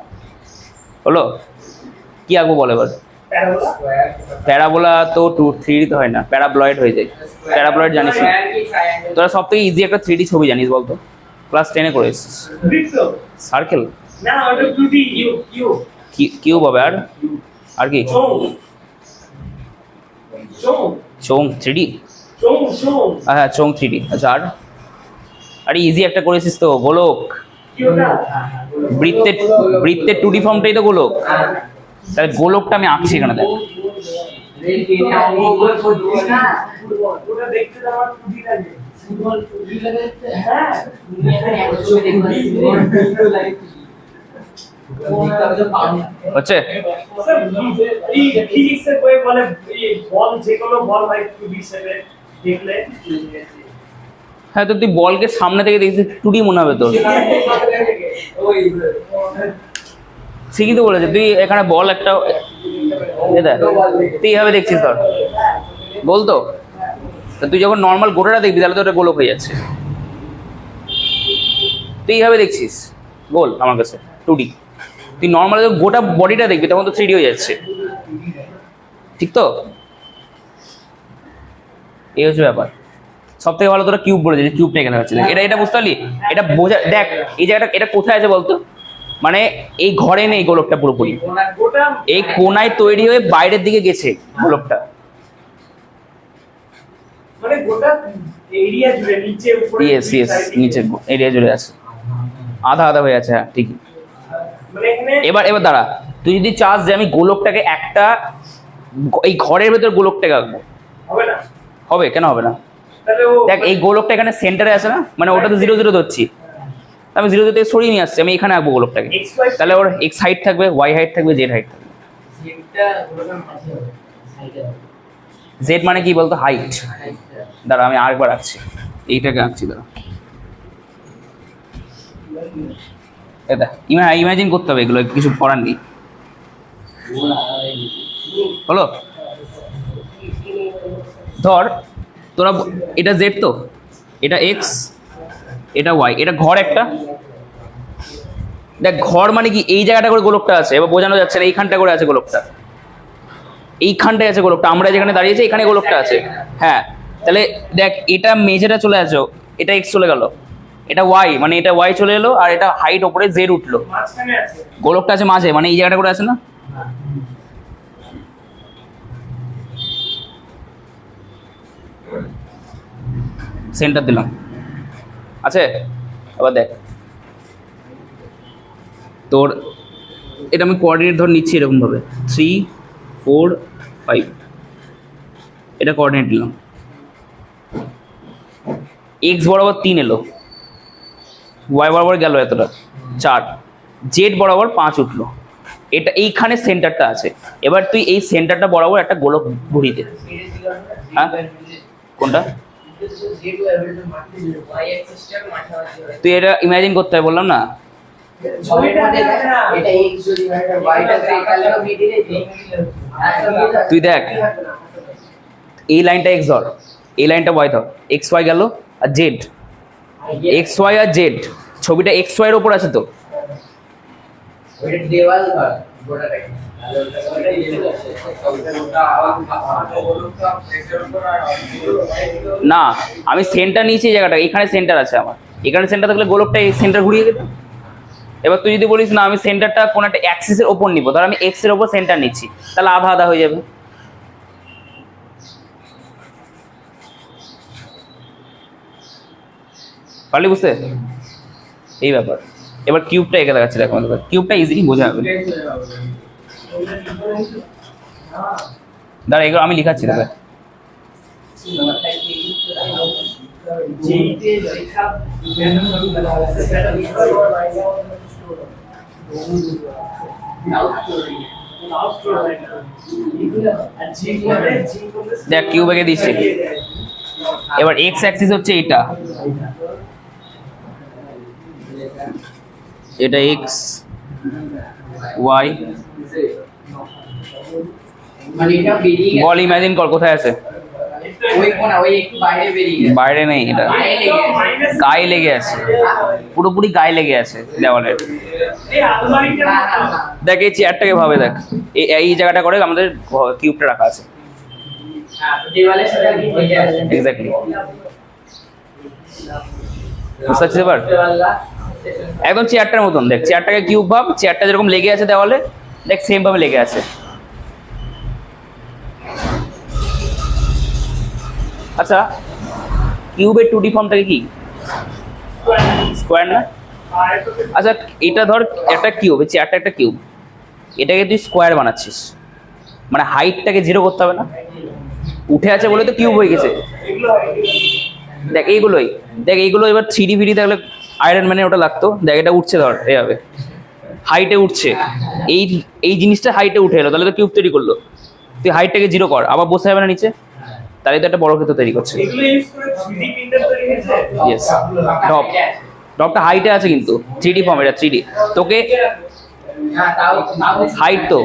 হলো, কি আঁকবো বল এবার? প্যারাবোলা স্কয়ার প্যারাবোলা তো 3D তে হয় না, প্যারাব্লয়েড হয়ে যায়। প্যারাব্লয়েড জানিস না? স্কয়ার কি ট্রায়াঙ্গেল? তোরা সব থেকে ইজি একটা 3D ছবি জানিস বলতো, ক্লাস 10 এ করে এসেছিস। বৃত্ত। সার্কেল, না ওটা 2D কিউ কিউব হবে, আর কি? চৌ চৌ চোং 3D, চৌ হ্যাঁ চোং 3D। আচ্ছা আর আরে ইজি একটা করেছিস তো, গোলক। কি ওটা? বৃত্তের 2D ফর্মটাই তো গোলক, তাহলে গোলকটা আমি আঁকছি এখানে দেখ। এই তিনটা অঙ্কগুলো করছিস না? ওটা দেখতে তো আমার 2D লাগে। ফুটবল ফুটবল লাগে। হ্যাঁ তুমি এখানে এক ছবি দেখতে হচ্ছে স্যার এই ফিজিক্স এর বই বলে এই বল যে কোনো বল হয় 2D হিসেবে দেখলে হ্যাঁ, তো তুই বলকে সামনে থেকে দেখছিস 2D মনে হবে তোর, ওই ঠিকই তো বলেছে। তুই এখানে বল একটা এ দেখ, তুই এইভাবে দেখছিস ধর গোল তো, তা তুই যখন নর্মাল গোটাটা দেখবি তাহলে তো ওটা গোলক হয়ে যাচ্ছে। তুই এইভাবে দেখছিস গোল আমার কাছে 2D, তুই নর্মাল গোটা বডিটা দেখবি তখন তো 3D হয়ে যাচ্ছে, ঠিক তো? এই হচ্ছে ব্যাপার। সব থেকে ভালো তোরা কিউব বলে যে কিউবটা এখানে হচ্ছে, এটা বুঝতে পারলি? এটা বোঝা, দেখ এই জায়গাটা এটা কোথায় আছে বলতো, মানে এই ঘরে নেই গোলকটা পুরোপুরি, গোটা এই কোনায় তৈরি হয়ে বাইরের দিকে গেছে গোলকটা। মানে গোটা এরিয়া জুড়ে নিচে উপরে ইয়েস দুই ইয়েস, চারিদিকে। নিচে এরিয়া জুড়ে আছে, আধা আধা হয়ে আছে, হ্যাঁ ঠিকই। মানে এখানে এবার দাঁড়া, তুই যদি চাস যে আমি গোলকটাকে একটা এই ঘরের ভেতর গোলকটাকে আঁকবো, হবে না, হবে কেন হবে না? তাহলে ও দেখ এই গোলকটা এখানে সেন্টারে আছে না, মানে ওটা তো 0 0 ধরছি, আমি 0 0 থেকে সরিয়ে নিয়ে আসছি, আমি এখানে আঁকবো গোলকটাকে, XY তাহলে ওর এক্স হাইট থাকবে, ওয়াই হাইট থাকবে, জেড হাইট থাকবে। সেটটা ওরকম আছে সাইডে জেড মানে কি বলতো? হাইট। সাইডটা দাঁড়া আমি আরেকবার আঁকছি, এইটাকে আঁকছি দাঁড়া, এটা ইমাজিন করতে হবে, এগুলো কিছু করার নেই। হলো, ধর তোরা এটা জেড তো, এটা এক্স, এটা ওয়াই, এটা ঘর একটা। দেখ ঘর মানে কি, এই জায়গাটা করে গোলকটা আছে, এবার বোঝানো যাচ্ছে না, এইখানটা করে আছে গোলকটা, এইখানটায় আছে গোলকটা, আমরা যেখানে দাঁড়িয়েছি এখানে গোলকটা আছে। হ্যাঁ, তাহলে দেখ এটা মেঝেটা চলে আসো, এটা এক্স চলে গেল, এটা ওয়াই মানে এটা ওয়াই চলে এলো, আর এটা হাইট ওপরে জেড উঠলো, মাঝখানে আছে। গোলকটা আছে মাঝে, মানে এই জায়গাটা করে আছে না। সেন্টার দিলাম, আছে। আবার দেখ তোর এটা আমি কোঅর্ডিনেট ধর নিচ্ছি এরকম ভাবে 3 4 5, এটা কোঅর্ডিনেট দিলাম, এক্স বরাবর 3 এলো, ওয়াই বরাবর গেল এতটা 4, জেড বরাবর 5 উঠলো, এটা এইখানে সেন্টারটা আছে। এবার তুই এই সেন্টারটা বরাবর একটা গোলক ঘুরিয়ে দে। হ্যাঁ কোনটা? তুই এটা ইমাজিন করতে হবে, বললাম না। তুই দেখ এই লাইনটা এক্স ধর, এই লাইনটা ওয়াই ধর, এক্স ওয়াই গেল আর জেড, এক্স ওয়াই আর জেড, ছবিটা এক্স ওয়াই এর উপর আছে তো, না, আমি সেন্টার নিয়েছি এই জায়গাটা, এখানে সেন্টার আছে আমার, এখানে সেন্টার থাকলে গোলকটা এই সেন্টার ঘুরিয়ে দেবে। এবার তুই যদি বলিস না আমি সেন্টারটা কোনো একটা অ্যাক্সিসের ওপর নিবো, ধর আমি এক্স এর ওপর সেন্টার নিচ্ছি, তাহলে আধা আধা হয়ে যাবে। পারলি বুঝতে? এই ব্যাপার। এবার কিউবটা এঁকে দেখাচ্ছি, দেখো আমাদের কিউবটা ইজিলি বোঝা যাবে। দাঁড়া, এগুলো আমি লিখাচ্ছি দেখো। দেখ কিউব এঁকে দিচ্ছি। এবার এক্স অ্যাক্সিস হচ্ছে এটা, এটা এক্স ওয়াই। মানে এটা বেরিয়ে গেছে। বল ইমাজিন কর কোথায় আছে? ওই কোনা, ওই একটু বাইরে বেরিয়ে গেছে। বাইরে নেই, এটা গায়ে লেগে আছে, পুরোপুরি গায়ে লেগে আছে দেওয়ালের। দেখ এই চেয়ারটাকে ভাবে, দেখ এই জায়গাটা করে আমাদের কিউবটা রাখা আছে। হ্যাঁ, তো দেওয়ালের সাথে আর কি লেগে আছে। এক্স্যাক্টলি, বুঝতে পারছিস এবার? একদম চেয়ারটার মতন, দেখ চেয়ারটাকে কিউব ভাব, চেয়ারটা যেরকম লেগে আছে দেওয়ালে, দেখ সেম ভাবে লেগে আছে। আচ্ছা, কিউবের 2D ফর্মটাকে কি? স্কোয়ার না? আচ্ছা এটা ধর একটা কিউব, চেয়ারটা একটা কিউব, এটাকে তুই স্কোয়ার বানাচ্ছিস, মানে হাইটটাকে 0 করতে হবে না? উঠে আছে বলে তো কিউব হয়ে গেছে। দেখ এইগুলোই, দেখ এইগুলো এবার 3D ভিডি থাকলে আয়রন ম্যানের ওটা লাগতো। দেখ এটা উঠছে, ধর এভাবে হাইটে উঠছে, এই জিনিসটা হাইটে উঠে এলো, তাহলে তো কিউব তৈরি করলো। তুই হাইটটাকে 0 কর, আবার বসে যাবে না নিচে, তাহলে তো একটা বড় ক্ষেত্র তৈরি করছে। ইয়েস, টপটা হাইটে আছে কিন্তু 3D ফর্ম, এটা 3D তোকে হ্যাঁ, তাও হাইট তো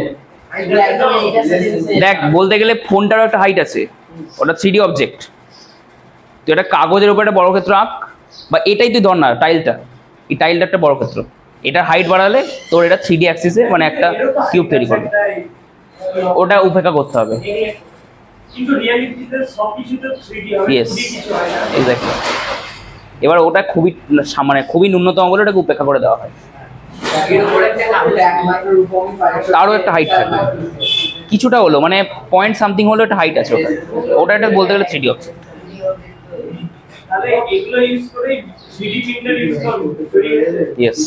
দেখ, বলতে গেলে ফোনটারও একটা হাইট আছে, ওটা 3D অবজেক্ট। তুই একটা কাগজের উপর একটা বড় ক্ষেত্র আঁক, বা এটাই তুই ধর না টাইলটা, এই টাইলটা একটা বড় ক্ষেত্র, এটার হাইট বাড়ালে তোর এটা 3D অ্যাক্সিসে মানে একটা কিউব তৈরি করবে। ওটা উপেক্ষা করতে হবে। কিন্তু রিয়ালিটিতে সবকিছুতে 3D হবে, ইয়েস, 2D কিছু হয় না। এক্স্যাক্টলি। এবার ওটা খুবই মানে খুবই ন্যূনতম বলে ওটাকে উপেক্ষা করে দেওয়া হয়। এর উপরে একটা নামটা একমাত্র রূপমই পারে। তারও একটা হাইট থাকবে, কিছুটা হলো মানে পয়েন্ট সামথিং হলো একটা হাইট আছে ওটা, ওটা একটা বলতে গেলে 3D অবজেক্ট। তাহলে এগুলো ইউজ করে 3D প্রিন্টার ইউজ করব, তৈরি হয়েছে। ইয়েস,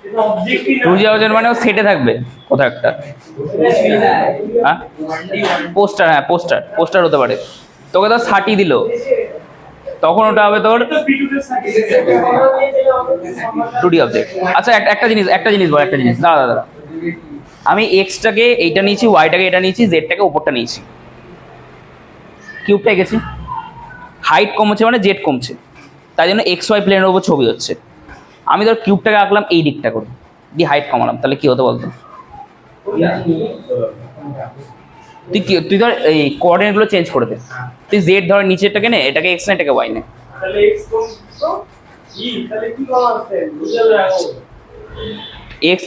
এটা অবজেক্টই না, 2D অবজেক্ট মানে ও সেটে থাকবে কোথাও একটা। হ্যাঁ পোস্টার, হ্যাঁ পোস্টার, পোস্টার হতে পারে। তোকে তো 30 দিল, তখন ওটা হবে তোর তো পিটুতে সাইজ 2D অবজেক্ট। আচ্ছা একটা জিনিস বল, একটা জিনিস দাঁড়া দাঁড়া, আমি এক্সটাকে এইটা নিয়েছি, ওয়াইটাকে এটা নিয়েছি, জেডটাকে ওপরটা নিয়েছি, কিউবটা গেছি, হাইট কমছে মানে জেড কমছে, তাই জন্য এক্স ওয়াই প্লেনের উপর ছবি হচ্ছে। আমি ধর কিউবটাকে আঁকলাম এই দিকটা করে, দিয়ে হাইট কমালাম, তাহলে কি হতো বলতো? তুই ধর এই কোঅর্ডিনেটগুলো চেঞ্জ করে দে, তুই জেড ধর নিচেরটাকে নে, এটাকে এক্স না এটাকে ওয়াই নে। তাহলে এক্স কম তো তাহলে কি করা আছে বুঝে রাখো। এক্স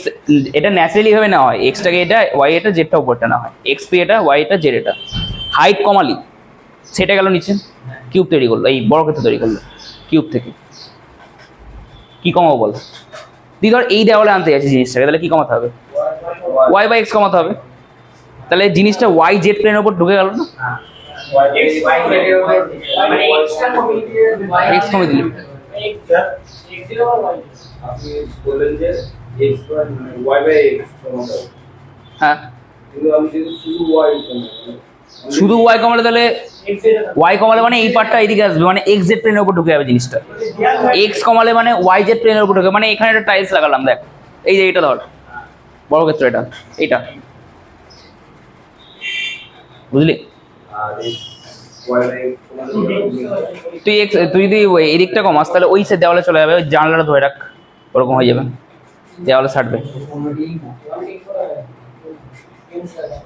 এটা ন্যাচারালি ভাবে না হয়, এক্সটাকে এটা ওয়াই এটা জেডটা উপরটা না হয়, এক্স পি এটা ওয়াই এটা জেড এটা। হাইট কমালি, সেটা গেল নিচে, কিউব তৈরি করলো, এই বড় ক্ষেত্র তৈরি করলো। কিউব থেকে কি কমাবো বল? তুই ধর এই দেওয়ালে আনতে যাচ্ছিস জিনিসটাকে, তাহলে কি কমাতে হবে? ওয়াই বাই এক্স কমাতে হবে, তাহলে জিনিসটা ওয়াই জেড প্লেনের উপর ঢুকে গেল না? এক্স মানে এক্সট্রা কমিয়ে দিয়ে এক্স কমে দিলি, এক্স দিলে আবার ওয়াই আপনি বললেন যে x square y by x সমান হবে। হ্যাঁ কিন্তু আমি যদি শুধু y কমাই, শুধু ওয়াই কমালে তাহলে এক্স এর ওয়াই কমালে মানে এই পার্টটা এইদিকে আসবে, মানে এক্স জেড প্লেনের উপর ঢুকে যাবে জিনিসটা। এক্স কমালে মানে ওয়াই জেড প্লেনের উপর ঢুকে, মানে এখানে একটা টাইলস লাগালাম, দেখ এই যে এটা ধর বড় ক্ষেত্র, এটা বুঝলি? আর x y বাই x সমান হবে। তুই যদি এই দিকটা কমাস তাহলে ওই সে দেওয়ালে চলে যাবে, ওই জানলাটা ধরে রাখ, ওরকম হয়ে যাবে, দেওয়ালে ছাড়বে।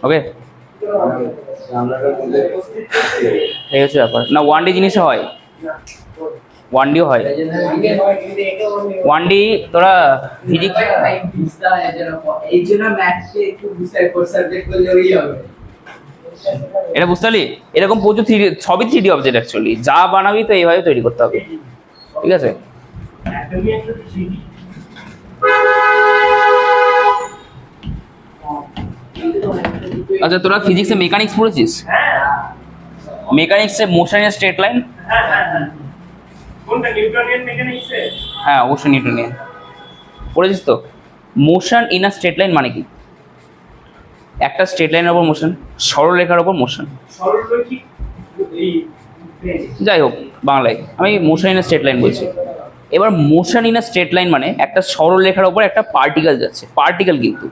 ওকে, জানলাটার মধ্যে এই হচ্ছে ব্যাপার না। 1D জিনিসে হয়, 1D হয়। তাই জন্য আমি 1D তোরা ফিজিক্স বুঝতে হয় যেন এই জন্য ম্যাথকে একটু বুঝতে হয় কোর্স সাবজেক্ট করলে ওই হবে। এটা বুঝতে পারলি, এরকম প্রচুর থ্রি, সবই 3D অবজেক্ট অ্যাকচুয়ালি, যা বানাবি তো এইভাবে তৈরি করতে হবে, ঠিক আছে? একদমই একটা 3D আচ্ছা তোরা ফিজিক্সে মেকানিক্স পড়েছিস? হ্যাঁ মেকানিক্সে মোশন এর স্ট্রেট লাইন, হ্যাঁ হ্যাঁ হ্যাঁ। কোনটা নিউটনিয়ান মেকানিক্সে? হ্যাঁ অবশ্যই নিউটনিয়ান পড়েছিস তো। Motion in a straight line মানে কি? একটা স্ট্রেট লাইনের উপর মোশন, সরলরেখার উপর মোশন, সরলরৈখিক এই যাই হোক বাংলায় আমি motion in a straight line বলছি। এবার motion in a straight line মানে একটা সরলরেখার উপর একটা পার্টিকেল যাচ্ছে, পার্টিকেল কিন্তু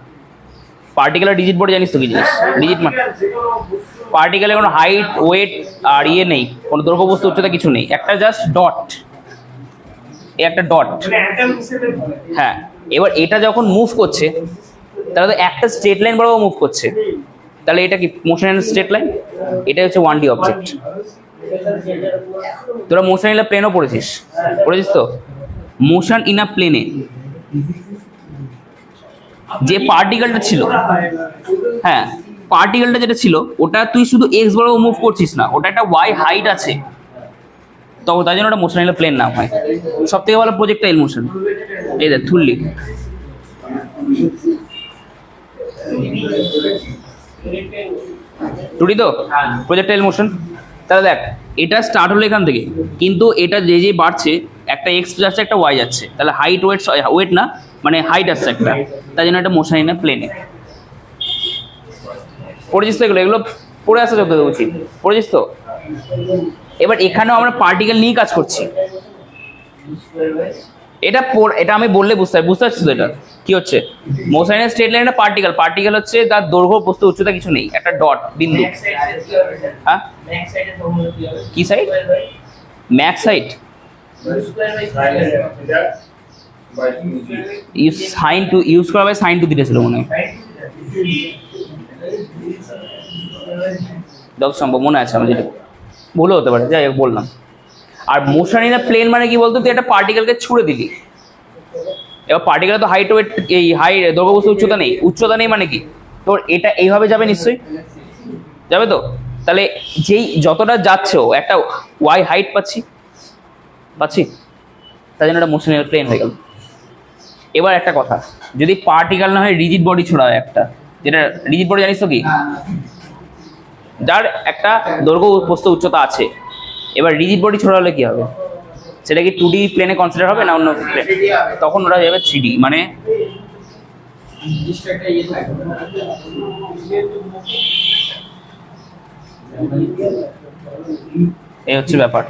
পার্টিকেলের ডিজিট বোর্ড জানিস তো কি জিনিস? ডিজিট মানে যেকোনো বস্তু পার্টিকেলের কোনো হাইট ওয়েট আর ইয়ে নেই, কোনো দৈর্ঘ্য বস্তু উচ্চতা কিছু নেই, একটা জাস্ট ডট, একটা ডট। মানে অ্যাটম হিসেবে হ্যাঁ এবার এটা যখন মুভ করছে তাহলে তো একটা স্ট্রেট লাইন বরাবর মুভ করছে, তাহলে এটা কি মোশন ইন স্ট্রেট লাইন? এটা হচ্ছে 1D অবজেক্ট। তোরা মোশন ইন আ প্লেনও পড়েছিস, পড়েছিস তো? মোশন ইন আ প্লেনে যে পার্টিকেলটা ছিল, হ্যাঁ পার্টিকেলটা যেটা ছিল ওটা তুই শুধু এক্স বরাবর মুভ করছিস না, ওটা একটা ওয়াই হাইট আছে, তো তাই জন্য ওটা মোশন ইন আ প্লেন নাম হয়। সব থেকে ভালো প্রজেক্টাইল মোশন, এই দেখ থুললি টুটি তো প্রজেক্টাইল মোশন। তাহলে দেখ এটা স্টার্ট হলো এখান থেকে, কিন্তু এটা যে যে বাড়ছে একটা এক্স যাচ্ছে একটা ওয়াই যাচ্ছে, তাহলে হাইট ওয়েট, ওয়েট না মানে হাইট আসছে একটা, তাই জন্য এটা মোশন ইন আ প্লেনে। পড়েছিস তো এগুলো? এগুলো পড়ে আসছে যত উচিত, পড়েছিস তো? এবার এখানেও আমরা পার্টিকেল নিয়ে কাজ করছি। এটা এটা আমি বললে বুঝতে পারছিস তো? এটা কি হচ্ছে? Motion in straight line particle, particle হচ্ছে তার দৈর্ঘ্য বস্তু উচ্চতা কিছু নেই, একটা ডট বিন্দু। হ্যাঁ কি সাইড? ম্যাক্স সাইড ইউজ করা হয় সাইন টু থিটা ছিল মনে হয়, যত সম্ভব মনে আছে আমার, যেটা ভুলও হতে পারে, যাই হোক বললাম। আর মোশন ইন আ প্লেন মানে কি বলতো? তুই একটা পার্টিকেলকে ছুড়ে দিলি, এবার পার্টিকেল তো হাইট ওয়েট এই হাই দৈর্ঘ্য বস্তু উচ্চতা নেই, উচ্চতা নেই মানে কি তোর এটা এইভাবে যাবে নিশ্চয়ই, যাবে তো? তাহলে যেই যতটা যাচ্ছে ও একটা ওয়াই হাইট পাচ্ছি, তাই জন্য এটা মোশন ইন আ প্লেন হয়ে গেল। এবার একটা কথা, যদি পার্টিকেল না হয় রিজিড বডি ছোড়া হয় একটা, যেটা রিজিড বডি জানিস তো কি? যার একটা দৈর্ঘ্য বস্তু উচ্চতা আছে, এবার রিজিড বডি ছোড়া হলে কি হবে? সেটা কি 2D প্লেনে কনসিডার হবে না অন্য প্লেন? তখন ওরা যাবে 3D, মানে একটা ইয়ে থাকবে। এই হচ্ছে ব্যাপার।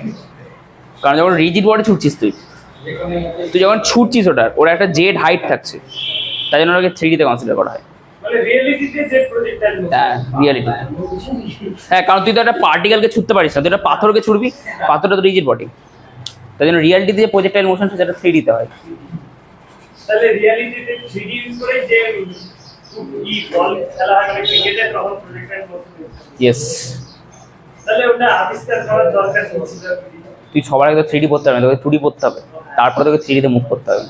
কারণ যখন রিজিড বডি ছুটছিস তুই যখন ছুটছিস ওর একটা জেড হাইট থাকছে, তাই জন্য ওটাকে 3D তে কনসিডার করা হয়। মানে রিয়েলিটিতে যে প্রজেক্টাইল হ্যাঁ রিয়ালিটি, হ্যাঁ কারণ তুই তো একটা পার্টিকেলকে ছুটতে পারিস না, তুই একটা পাথরকে ছুটবি, পাথরটা তো রিজিড বডি, তাই জন্য রিয়ালিটিতে যে প্রজেক্টাইল মোশন সেটা 3D তে হয়। তাহলে রিয়েলিটিতে 3D ইউজ করে যে ই বল খেলা হয় মানে ক্রিকেটের তখন প্রজেক্টাইল মোশন, ইয়েস। তাহলে ওটা আবিষ্কার করার দরকার ছিল। তুই সবার আগে তো 3D পড়তে হবে না, তোকে 2D পড়তে হবে, তারপরে তোকে 3D তে মুভ করতে হবে।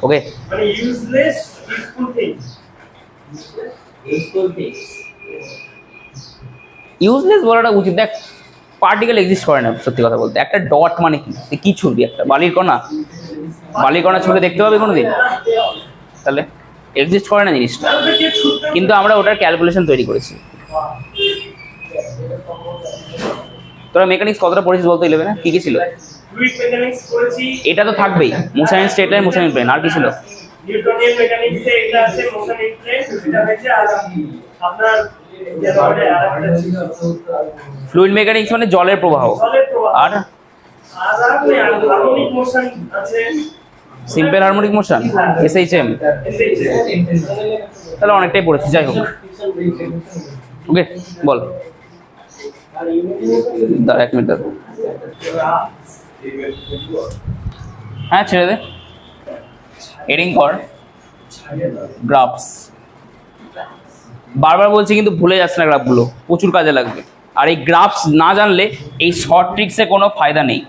ওকে, মানে ইউজলেস ইউজফুল থিং। ইউজলেস বলাটা উচিত। দেখ পার্টিকেল এক্সিস্ট করে না সত্যি কথা বলতে। একটা ডট মানে কি? তুই কি ছুড়বি? একটা বালির কণা ছুড়ে দেখতে পাবি কোনোদিন? তাহলে এক্সিস্ট করে না জিনিসটা, কিন্তু আমরা ওটার ক্যালকুলেশন তৈরি করেছি। তোরা মেকানিক্স কতটা পড়েছিস বলতো 11-এ? কি কি ছিল? ফ্লুইড মেকানিক্স করেছি, এটা তো থাকবেই, motion in straight line, motion in plane, আর কি ছিল? নিউটনিয়ান মেকানিক্সে এটা আছে মোশন ইন প্লেন, এটা হচ্ছে আর আপনার যেটা বলে আরেকটা ছিল ফ্লুইড মেকানিক্স মানে জলের প্রবাহ, জলের প্রবাহ, আর আপনি হারমোনিক মোশন আছে, সিম্পল হারমোনিক মোশন SHM। তাহলে অনেকটাই পড়েছি, যাই হোক। ওকে বল, দাঁড়া 1 মিনিট দাঁড়া। হ্যাঁ ছেড়ে দে, এডিং কর গ্রাফস। বারবার বলছি কিন্তু ভুলে যাচ্ছে না, গ্রাফগুলো প্রচুর কাজে লাগবে। আর এই গ্রাফস না জানলে এই শর্ট ট্রিক্সে কোনো ফায়দা নেই।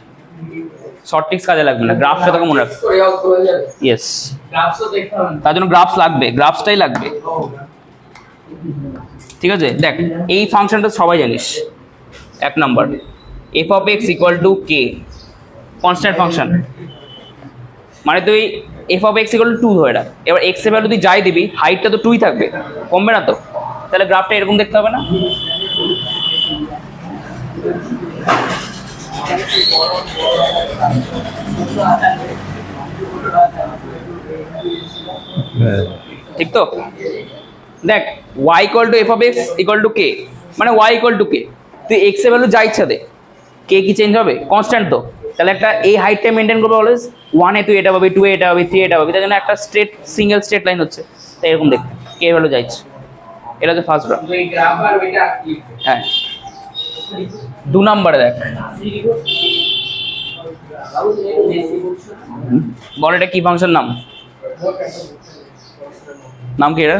শর্ট ট্রিক্স কাজে লাগবে না, গ্রাফটা তোকে মনে রাখবে। করে আউট করে যাবে ইয়েস, গ্রাফসও দেখতে হবে না। তার জন্য গ্রাফস লাগবে, গ্রাফসটাই লাগবে। ঠিক আছে, দেখ এই ফাংশনটা সবাই জানিস। 1 number F of x equal to K, constant function, মানে তুই F of x equal two 2 ধরে রাখ। এবার এক্স এর ভ্যালু তুই যাই দিবি, হাইটটা তো 2ই থাকবে, কমবে না তো, তাহলে গ্রাফটা এরকম দেখতে হবে না? ঠিক তো? দেখ y equal to f of x equal to k, মানে y ইকুয়াল টু কে, তুই এক্স এর ভ্যালু যা ইচ্ছা দে, কে কি চেঞ্জ হবে? কনস্ট্যান্ট তো, তাহলে একটা এই হাইটটা মেনটেন করবে অলওয়েজ। 1 এ তুই এটা পাবি, 2 এ এটা পাবি, 3 এ এটা পাবি, তার জন্য একটা স্ট্রেট সিঙ্গেল স্ট্রেট লাইন হচ্ছে, তাই এরকম দেখতে কে ভ্যালু যা ইচ্ছে। এটা হচ্ছে ফার্স্ট গ্রাফ। এই গ্রাফ আর ওইটা কি হ্যাঁ, 2 নম্বরে দেখ, বল এটা কি ফাংশন নাম? নাম কি এটা?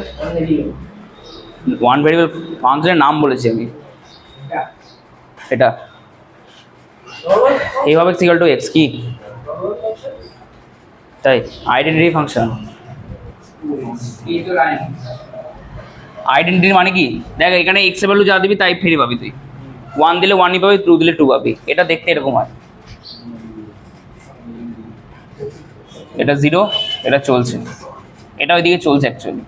ওয়ান ভেরিয়েবল ফাংশনের নাম বলেছি আমি। এটা এইভাবে ইকুয়াল টু এক্স কি তাই আইডেন্টিটি ফাংশন। এই তো লাইন আইডেন্টিটি মানে কি? দেখ এখানে এক্স এর ভ্যালু যা দিবি তাই ফ্রি পাবি তুই। 1 দিলে 1ই পাবি, 2 দিলে 2 পাবি। এটা দেখতে এরকম হয়, এটা 0, এটা চলছে, এটা ওইদিকে চলছে অ্যাকচুয়ালি।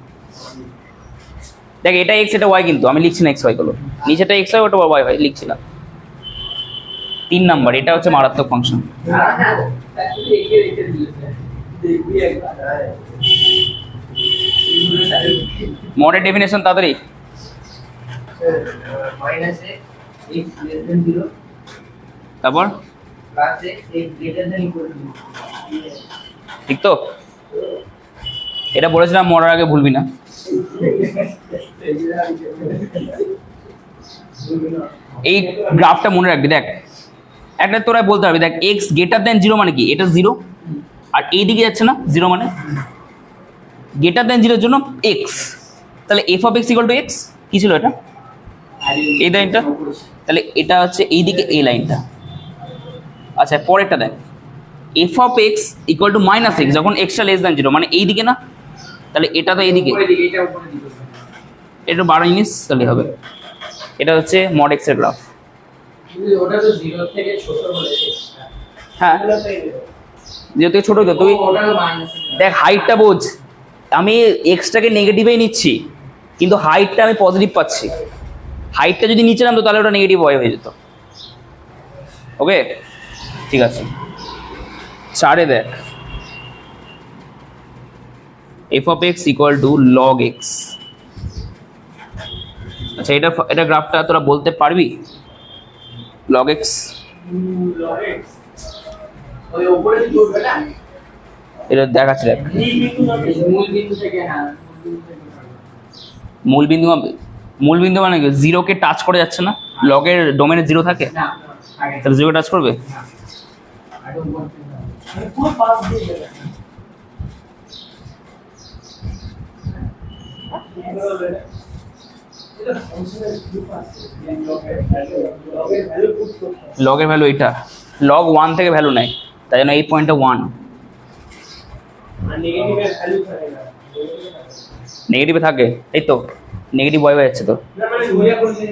দেখ এটা এক্স এটা ওয়াই, কিন্তু আমি লিখছি না এক্স ওয়াই গুলো, নিচেটা এক্স ওয়াই ওটা ওয়াই ওয়াই লিখছি না। 3 নাম্বার এটা হচ্ছে মারাত্মক ফাংশন। শুধু একে রেখে দিয়েছে দেখবি একবার মডেল ডেফিনেশন তাড়াতাড়ি। মাইনাস x less than 0 তারপর plus x greater than equal to ঠিক তো? এটা বলেছিলাম মরার আগে ভুলবি না। এই গ্রাফটা মনে রাখবি। দেখ একটা তোরা বলতে পারবি, দেখ এক্স গ্রেটার দেন 0 মানে কি? এটা 0, আর এই দিকে যাচ্ছে না 0, মানে গ্রেটার দেন 0 এর জন্য এক্স, তাহলে F of x equal to x কি ছিল এটা? এই লাইনটা, তাহলে এটা হচ্ছে এইদিকে এই লাইনটা। আচ্ছা পরেরটা দেখ, F of x equal two minus x যখন এক্সটা লেস দেন 0, মানে এইদিকে না, তাহলে এটা তো এইদিকে, উপরে দিকে এটা উপরে দিকে এটা 12 ইউনিট তাহলে হবে। এটা হচ্ছে মড এক্স এর গ্রাফ। কিন্তু ওটা তো 0 থেকে ছোট বলেছে হ্যাঁ, যেহেতু ছোট তো তুই ওটা তো মাইনাস দেখ হাইটটা বোঝ, আমি এক্সটাকে নেগেটিভেই নিচ্ছি কিন্তু হাইটটা আমি পজিটিভ পাচ্ছি। হাইটটা যদি নিচে নামতো তাহলে ওটা নেগেটিভ ওয়াই হয়ে যেত। ওকে ঠিক আছে, 4 দেখ F of x equal two log x. আচ্ছা এটা গ্রাফটা তোরা বলতে পারবি? লগ এক্স ওই উপরে দিকে উঠবে না এটা দেখাচ্ছি। দেখ মূল বিন্দু থেকে হ্যাঁ মূল বিন্দু মানে 0কে টাচ করে যাচ্ছে না, লগের ডোমেনে 0 থাকে, না আগে তাহলে 0 টাচ করবে। আগে উপরে পুরো পাস দিয়ে যাবে এটা ফাংশনের গ্রুপ আছে লগের ভ্যালু পুট করতে লগের ভ্যালু এটা, লগ 1 থেকে ভ্যালু নেয়, তাই জন্য এই পয়েন্টটা 1। আর নেগেটিভের ভ্যালু থাকে না নেগেটিভে থাকে, এই তো নেগেটিভ ওয়াই যাচ্ছে তো। না মানে ঘুরে করতে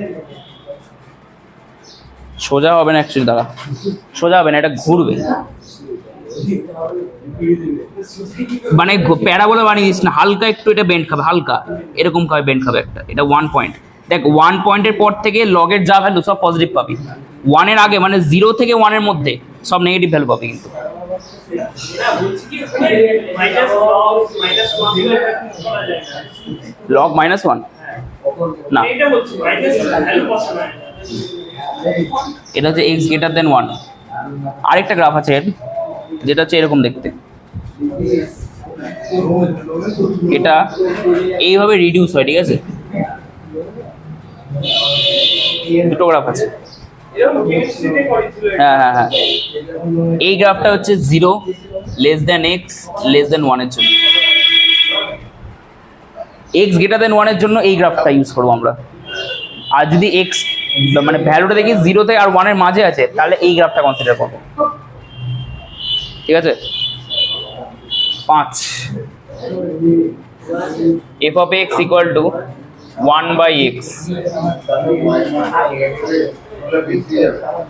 সোজা হবে না অ্যাকচুয়ালি, দাঁড়া সোজা হবে না, এটা ঘুরবে, মানে প্যারাবোলা বানিয়ে দিস না, হালকা একটু এটা বেন্ড খাবে, হালকা এরকম খাবে বেন্ড খাবে একটা। এটা 1 পয়েন্ট, দেখ 1 পয়েন্টের পর থেকে লগের যা ভ্যালু সব পজিটিভ পাবি, 1 এর আগে মানে 0 থেকে 1 এর মধ্যে সব নেগেটিভ ভ্যালু পাবি। কিন্তু না বলছি কি মাইনাস -1 দিলে করা যায় না লগ -1 না, এটা বলছি মাইনাস ভ্যালু বসানো হয় না এটা হচ্ছে এক্স গ্রেটার দেন 1। আরেকটা গ্রাফ আছে এর, যেটা হচ্ছে এরকম দেখতে, এটা এইভাবে রিডিউস হয়, ঠিক আছে? দুটো গ্রাফ আছে, এরকম কেমিস্ট্রিতে করেছিল হ্যাঁ হ্যাঁ হ্যাঁ। এই গ্রাফটা হচ্ছে 0 less than x less than 1 এর জন্য, এক্স গ্রেটার দেন 1 এর জন্য এই গ্রাফটা ইউজ করবো আমরা। আর যদি এক্স মানে ভ্যালুটা দেখি 0 তে আর 1 এর মাঝে আছে, তাহলে এই গ্রাফটা কনসিডার করবো। ঠিক আছে 5 f of x equal to 1 by x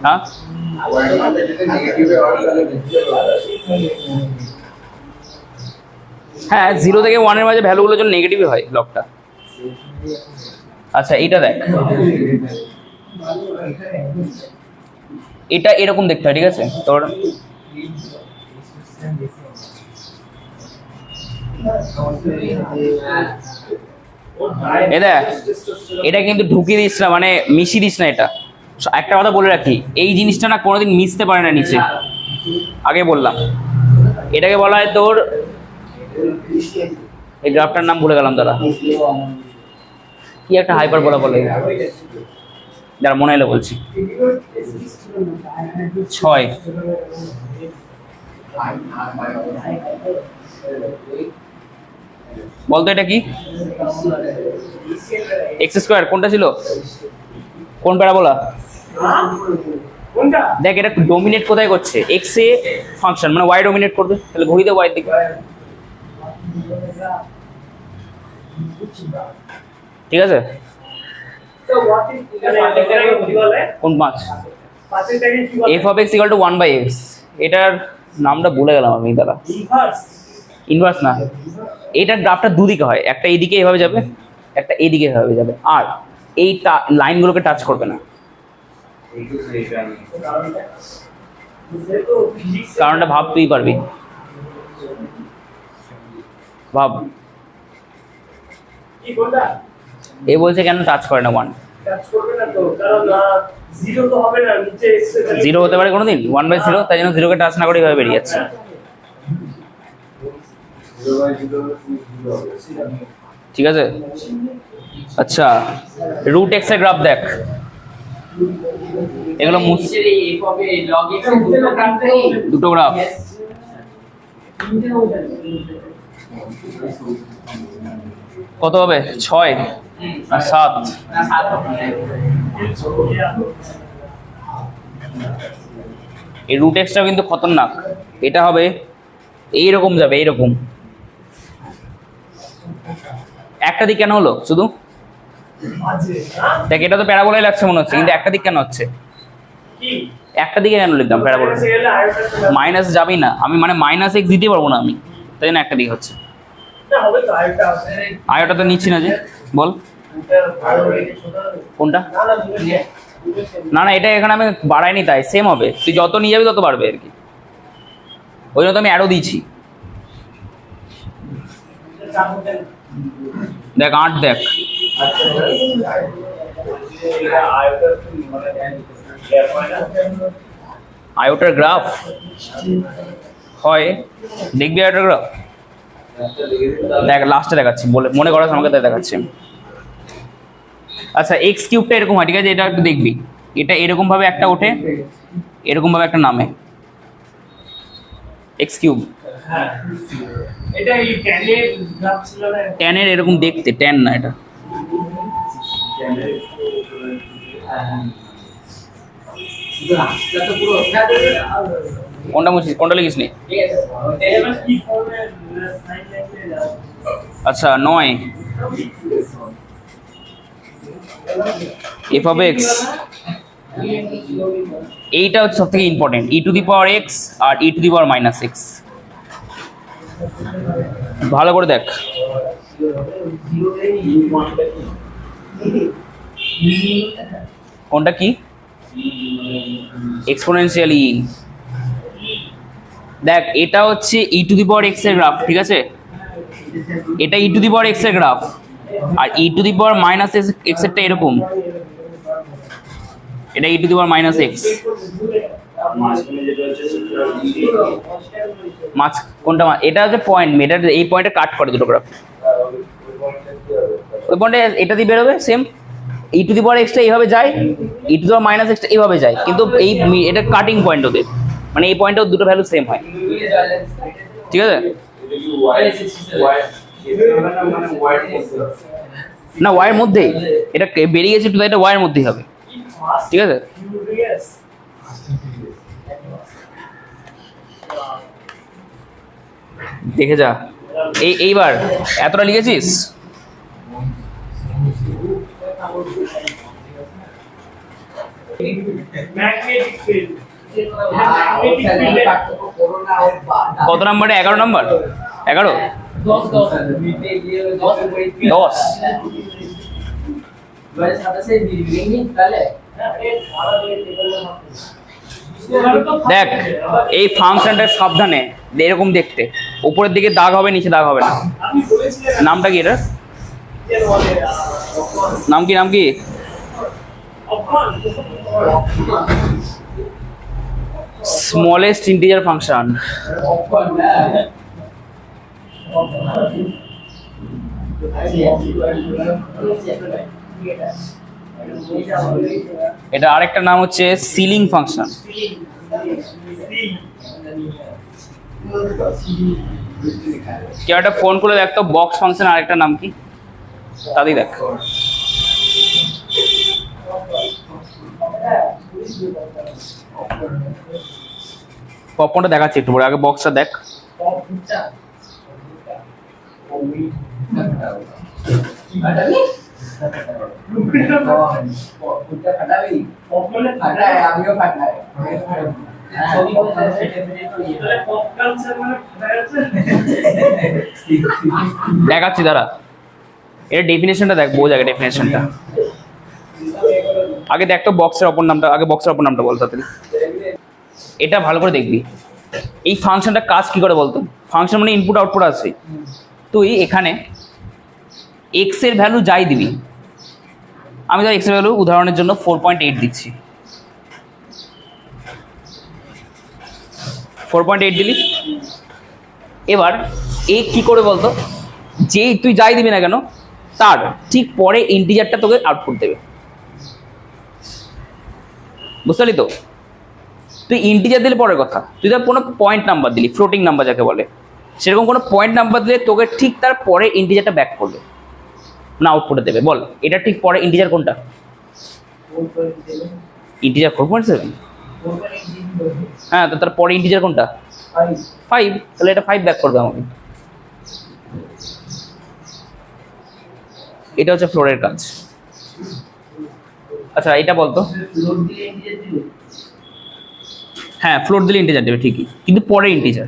হ্যাঁ হ্যাঁ 0 থেকে 1 এর মাঝে ভ্যালুগুলোর জন্য নেগেটিভই হয় লগটা। আচ্ছা এটা দেখ, এটা এরকম দেখতে হয়, ঠিক আছে তোর দেখ এটা কিন্তু ঢুকিয়ে দিস না, মানে মিশিয়ে দিস না। এটা একটা কথা বলে রাখি, এই জিনিসটা না কোনোদিন মিশতে পারে না নিচে, আগে বললাম। এটাকে বলা হয় তোর, এই গ্রাফটার নাম ভুলে গেলাম দাদা, কি একটা হাইপারবোলা বলে, যারা মনে এলো বলছি 6 বলতো এটা কি এক্স স্কোয়ার কোনটা ছিল, কোন প্যারাবোলা? কোনটা? দেখ এটা ডোমিনেট কোথায় করছে, এক্স এ ফাংশন মানে ওয়াই ডোমিনেট করবে, তাহলে ঘড়িতে ওয়াই দিকে, ঠিক আছে? So what is এটাকে কি বলে? কোন 5 পাঁচেরটাকে কি বলে? f of x equal to 1 by x, এটার নামটা ভুলে গেলাম আমি দাদা। ইনভার্স। ইনভার্স না, এটার গ্রাফটা দুদিকে হয়, একটা এইদিকে এভাবে যাবে, একটা এইদিকে এভাবে যাবে, আর এই লাইনগুলোকে টাচ করবে না। যেহেতু ফিজিক্স কারণটা ভাব, তুই পারবি, ভাব। কি কোনটা? এ বলছে কেন টাচ করে না 1, কাজ করবে না তো, কারণ জিরো তো হবে না নিচে এক্স এর value। 0 হতে পারে কোনোদিন 1/0, তাই জন্য 0 কে টাচ না করে এভাবে বেরিয়ে যাচ্ছে, ঠিক আছে? আচ্ছা রুট এক্স এর গ্রাফ দেখ, এগুলো দুটো গ্রাফ, কত হবে 6 আর 7? এই রুট এক্সটাও কিন্তু খতরনাক, এটা হবে এইরকম যাবে, এইরকম। একটা দিক কেন হলো শুধু? দেখ এটা তো প্যারাবোলাই লাগছে মনে হচ্ছে, কিন্তু একটা দিক কেন হচ্ছে? কি একটা দিকে কেন লিখলাম প্যারাবোলা? মাইনাসে গেলে আয়তনটা মাইনাস যাবেই না, আমি মানে মাইনাস এক্স দিতে পারবো না আমি, তাই জন্য একটা দিকে হচ্ছে। না হবে তো আয়টা আছে। আয়োটা তো নিচ্ছি না যে, বল কোনটা? না না এটা এখানে আমি বাড়াইনি, তাই সেম হবে, তুই যত নিয়ে যাবি তত বাড়বে আর কি, ওই জন্য তো আমি অ্যারো দিয়েছি। দেখ 8 দেখ, আয়োটার গ্রাফ হয়, দেখবি আয়োটার গ্রাফ দেখ, লাস্টে দেখাচ্ছি, বলে মনে করাস আমাকে, তাই দেখাচ্ছি। আচ্ছা এক্স কিউবটা এরকম হয়, ঠিক আছে? এটা একটু দেখবি, এটা এরকম ভাবে একটা ওঠে, এরকম ভাবে একটা নামে, এক্স কিউব। হ্যাঁ এটা এই ট্যানের গ্রাফ ছিল না? ট্যানের এরকম দেখতে, ট্যান না এটা, কোনটা মুছিস, কোনটা লিখিস নি? এবার কি ফর্মে সাইন লাগবে যাও। আচ্ছা 9 f of x, এইটা হচ্ছে সব থেকে important, e to the power x আর e to the power minus x। ভালো করে দেখ, কোনটা কি? Exponential e. দেখ এটা হচ্ছে e to the power x এর গ্রাফ, ঠিক আছে? এটা e to the power x এর গ্রাফ, আর e to the power minus x এরটা এরকম, এটা e to the power minus x। মাছ কোনটা? এটা হচ্ছে পয়েন্ট, এটা এই পয়েন্টে কাট করে দুটো গ্রাফ, ওই পয়েন্টে এটা দিয়ে বেরোবে same, e to the power x টা এইভাবে যায়, e to the power minus x টা এইভাবে যায়, কিন্তু এই এটা কাটিং পয়েন্ট ওদের, মানে এই পয়েন্টে দুটো ভ্যালু সেম হয়, ঠিক আছে? না ওয়াই এর মধ্যেই, এটা বেরিয়ে গেছে একটু, এটা ওয়াই এর মধ্যেই হবে, ঠিক আছে? দেখে যা। এইবার এতটা লিখেছিস? ম্যাগনেটিক ফিল্ড কত নাম্বারে? 11 নাম্বার? 11? 10। দেখ এই ফাংশনটা সাবধানে, এরকম দেখতে, উপরের দিকে দাগ হবে, নিচে দাগ হবে না। আপনি বলেছিলেন নামটা কি এটা? নাম কি? অপমান স্মলেস্ট ইন্টিজার ফাংশন। এটা আরেকটা নাম হচ্ছে সিলিং ফাংশন। কেউ একটা ফোন করে দেখ তো, বক্স ফাংশন আরেকটা নাম কি? তাদের দেখ। পপকর্নটা দেখাচ্ছি একটু পরে, আগে বক্সটা দেখ। আমিও ফাটাই। দেখাচ্ছি দাঁড়া, এর ডেফিনেশনটা দেখ, বোঝ আগে ডেফিনেশনটা। আগে দেখ তো বক্সের অপর নামটা, আগে বক্সের অপর নামটা বল তাড়াতাড়ি। এটা ভালো করে দেখবি, এই ফাংশনটা কাজ কি করে বলতো? ফাংশন মানে ইনপুট আউটপুট আছে। তুই এখানে এক্স এর ভ্যালু যাই দিবি, আমি ধর এক্স এর ভ্যালু উদাহরণের জন্য 4.8 দিচ্ছি। 4.8 দিলি, এবার এ কি করে বলতো? যে তুই যাই দিবি না কেন, তার ঠিক পরে ইন্টিজারটা তোকে আউটপুট দেবে। বুঝতে পারলি তো? তুই ইন্টিজার দিলে পরের কথা, তুই ধর কোনো পয়েন্ট নাম্বার দিলি, ফ্লোটিং নাম্বার যাকে বলে, সেরকম কোনো পয়েন্ট নাম্বার দিলে তোকে ঠিক তার পরে ইন্টিজারটা ব্যাক করবে, না আউটপুটে দেবে। বল এটা ঠিক পরে ইন্টিজার কোনটা? ইন্টিজার 4.7। হ্যাঁ, তো তার পরে ইন্টিজার কোনটা? 5। তাহলে এটা 5 ব্যাক করবে আমাকে। এটা হচ্ছে ফ্লোরের কাজ। আচ্ছা এটা বলতো। হ্যাঁ, ফ্লোট দিলে ইন্টিজার দেবে ঠিকই, কিন্তু পরে ইন্টিজার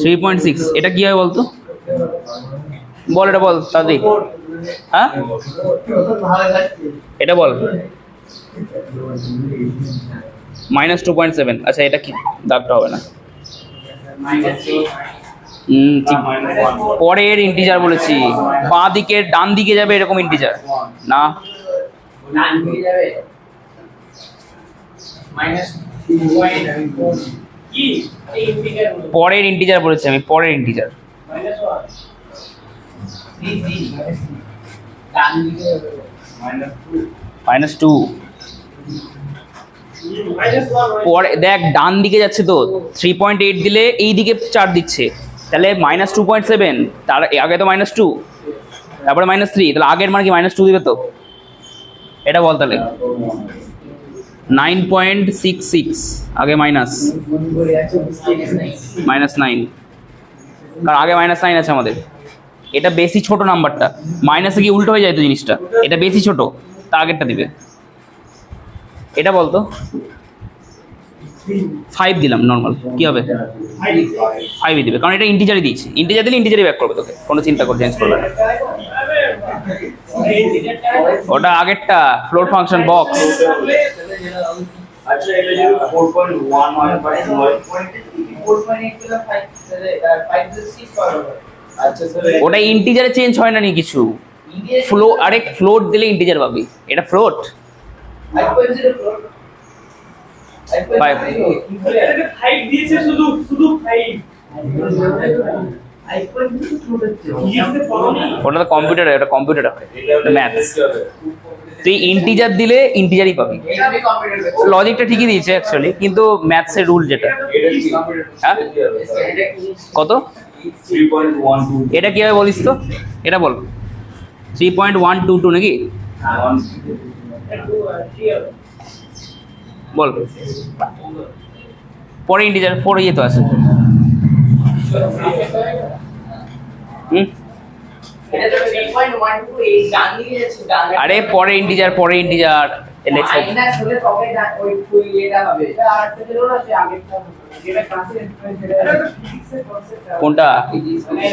3.6। এটা কি হয় বলতো? বল এটা বল তাদি। হ্যাঁ এটা বল। -2.7। আচ্ছা এটা কি? দাগটা হবে না। ঠিক, পরের ইন্টিজার বলেছি। বাঁ দিকে ডান দিকে যাবে এরকম ইন্টিজার না। পরের ইন্টিজার বলেছি আমি, পরের ইন্টিজার। -2 পরে দেখ ডান দিকে যাচ্ছে তো, 3.8 দিলে এই দিকে 4 দিচ্ছে, তাহলে -2.7। তার আগে তো -2, তারপরে -3, তাহলে আগের মান কি -2 দিবে তো? এটা বল তাহলে। 9.66 আগে -9, কারণ আগে -9 আছে আমাদের। এটা বেশি ছোট নাম্বারটা, মাইনাসে গিয়ে উল্টো হয়ে যায় তো জিনিসটা, এটা বেশি ছোট, তার আগেরটা দিবে। এটা বলতো 5 দিলাম নর্মাল, কি হবে? 5ই দিবে, কারণ এটা ইন্টিজারই দিয়েছি। ইন্টিজার দিলে ইন্টিজারই ব্যাক করবে তোকে, কোনো চিন্তা করে চেঞ্জ করবে না। ওটা আগেরটা ফ্লোট ফাংশন বক্স। আচ্ছা এটা যদি 4.1 হয় বা 9.8 আচ্ছা স্যার ওটা ইন্টিজারে চেঞ্জ হয় না নি কিছু। ফ্লো আরে ফ্লোট দিলে ইন্টিজার পাবি, এটা ফ্লোট। 5 দিয়েছে শুধু 5। ওটা তো কম্পিউটারে, ওটা কম্পিউটারে হয়, ম্যাথস। তুই ইন্টিজার দিলে ইন্টিজারই পাবি। লজিকটা ঠিকই দিয়েছে অ্যাকচুয়ালি, কিন্তু ম্যাথসের রুল যেটা। হ্যাঁ কত? 3.12 এটা কি হবে বলিস তো? এটা বল। 3.122 নাকি? বল। পরে ইন্টিজার 4 ইয়ে তো আছে। এটা তো 3.12 এই ডান দিকে যাচ্ছে, ডান দিকে। আরে পরে ইন্টিজার এলেছে। মাইনাস হলে তবে ওই এটা হবে। এটা আরেকটা ছিল না যে আগেরটা যেটা ক্লাসে রেফারেন্স এটা ফিজিক্সের কনসেপ্ট। কোনটা? মানে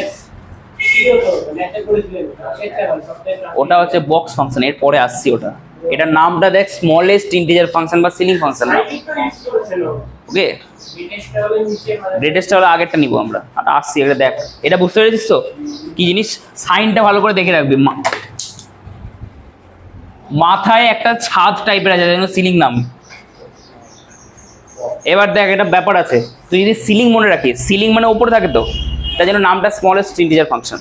ছিল তো ম্যাথে করেছিলেন সেটা বল সবটাই। ওটা হচ্ছে বক্স ফাংশন, এর পরে আসছি ওটা। এটার নামটা দেখ স্মলেস্ট ইন্টিজার ফাংশন বা সিলিং ফাংশন না। সাইড তো ইউজ করেছিল ওকে, গ্রেটেস্ট হলো নিচে মানে গ্রেটেস্টটা হলো আগেরটা নিব আমরা। আর আসছি এটা দেখ, এটা বুঝতে পেরেছিস তো কি জিনিস? সাইনটা ভালো করে দেখে রাখবি। মাথায় একটা ছাদ টাইপের আছে যেন সিলিং নাম। এবার দেখ এটা ব্যাপার আছে, তুই যদি সিলিং মনে রাখিস, সিলিং মানে উপরে থাকে তো, তাই জন্য নামটা স্মলেস্ট ইন্টিজার ফাংশন।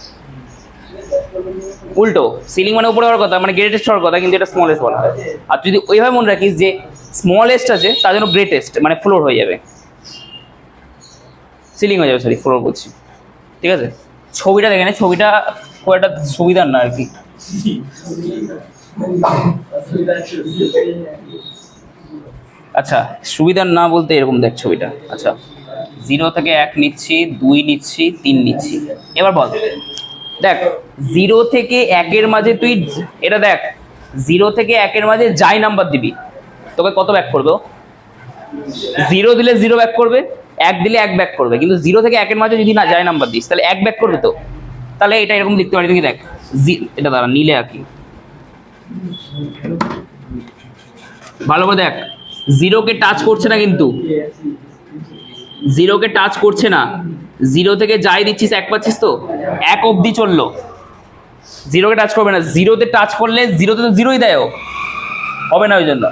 উল্টো, সিলিং মানে উপরে হওয়ার কথা, মানে গ্রেটেস্ট হওয়ার কথা, কিন্তু এটা স্মলেস্ট বলা হয়। আর যদি ওইভাবে মনে রাখিস যে স্মলেস্ট আছে তার জন্য গ্রেটেস্ট মানে ফ্লোর হয়ে যাবে, সিলিং হয়ে যাবে, সরি ফ্লোর বলছি। ঠিক আছে, ছবিটা দেখে নে, ছবিটা খুব একটা সুবিধার না আর কি। আচ্ছা, সুবিধার না বলতে এরকম দেখ ছবিটা। আচ্ছা, 0 থেকে 1 নিচ্ছি, 2 নিচ্ছি, 3 নিচ্ছি। এবার বল, দেখ 0 থেকে 1-এর মাঝে তুই এটা দেখ, 0 থেকে 1-এর মাঝে যাই নাম্বার দিবি তোকে কত ব্যাক করবে? 0 দিলে 0 ব্যাক করবে, 1 দিলে 1 ব্যাক করবে। কিন্তু 0 থেকে 1-এর মাঝে যদি না যাই নাম্বার দিস তাহলে 1 ব্যাক করবে তো। তাহলে এটা এরকম লিখতে পারি, তুমি দেখ এটা দাঁড়া নিলে আঁকি ভালো করে দেখ, 0-কে টাচ করছে না, কিন্তু 0-কে টাচ করছে না। 0 থেকে যাই দিচ্ছিস 1 পাচ্ছিস তো, 1 অবধি চললো, 0-কে টাচ করবে না। 0-তে টাচ করলে 0-তে তো 0ই দেয়, হবে না। ওই জন্য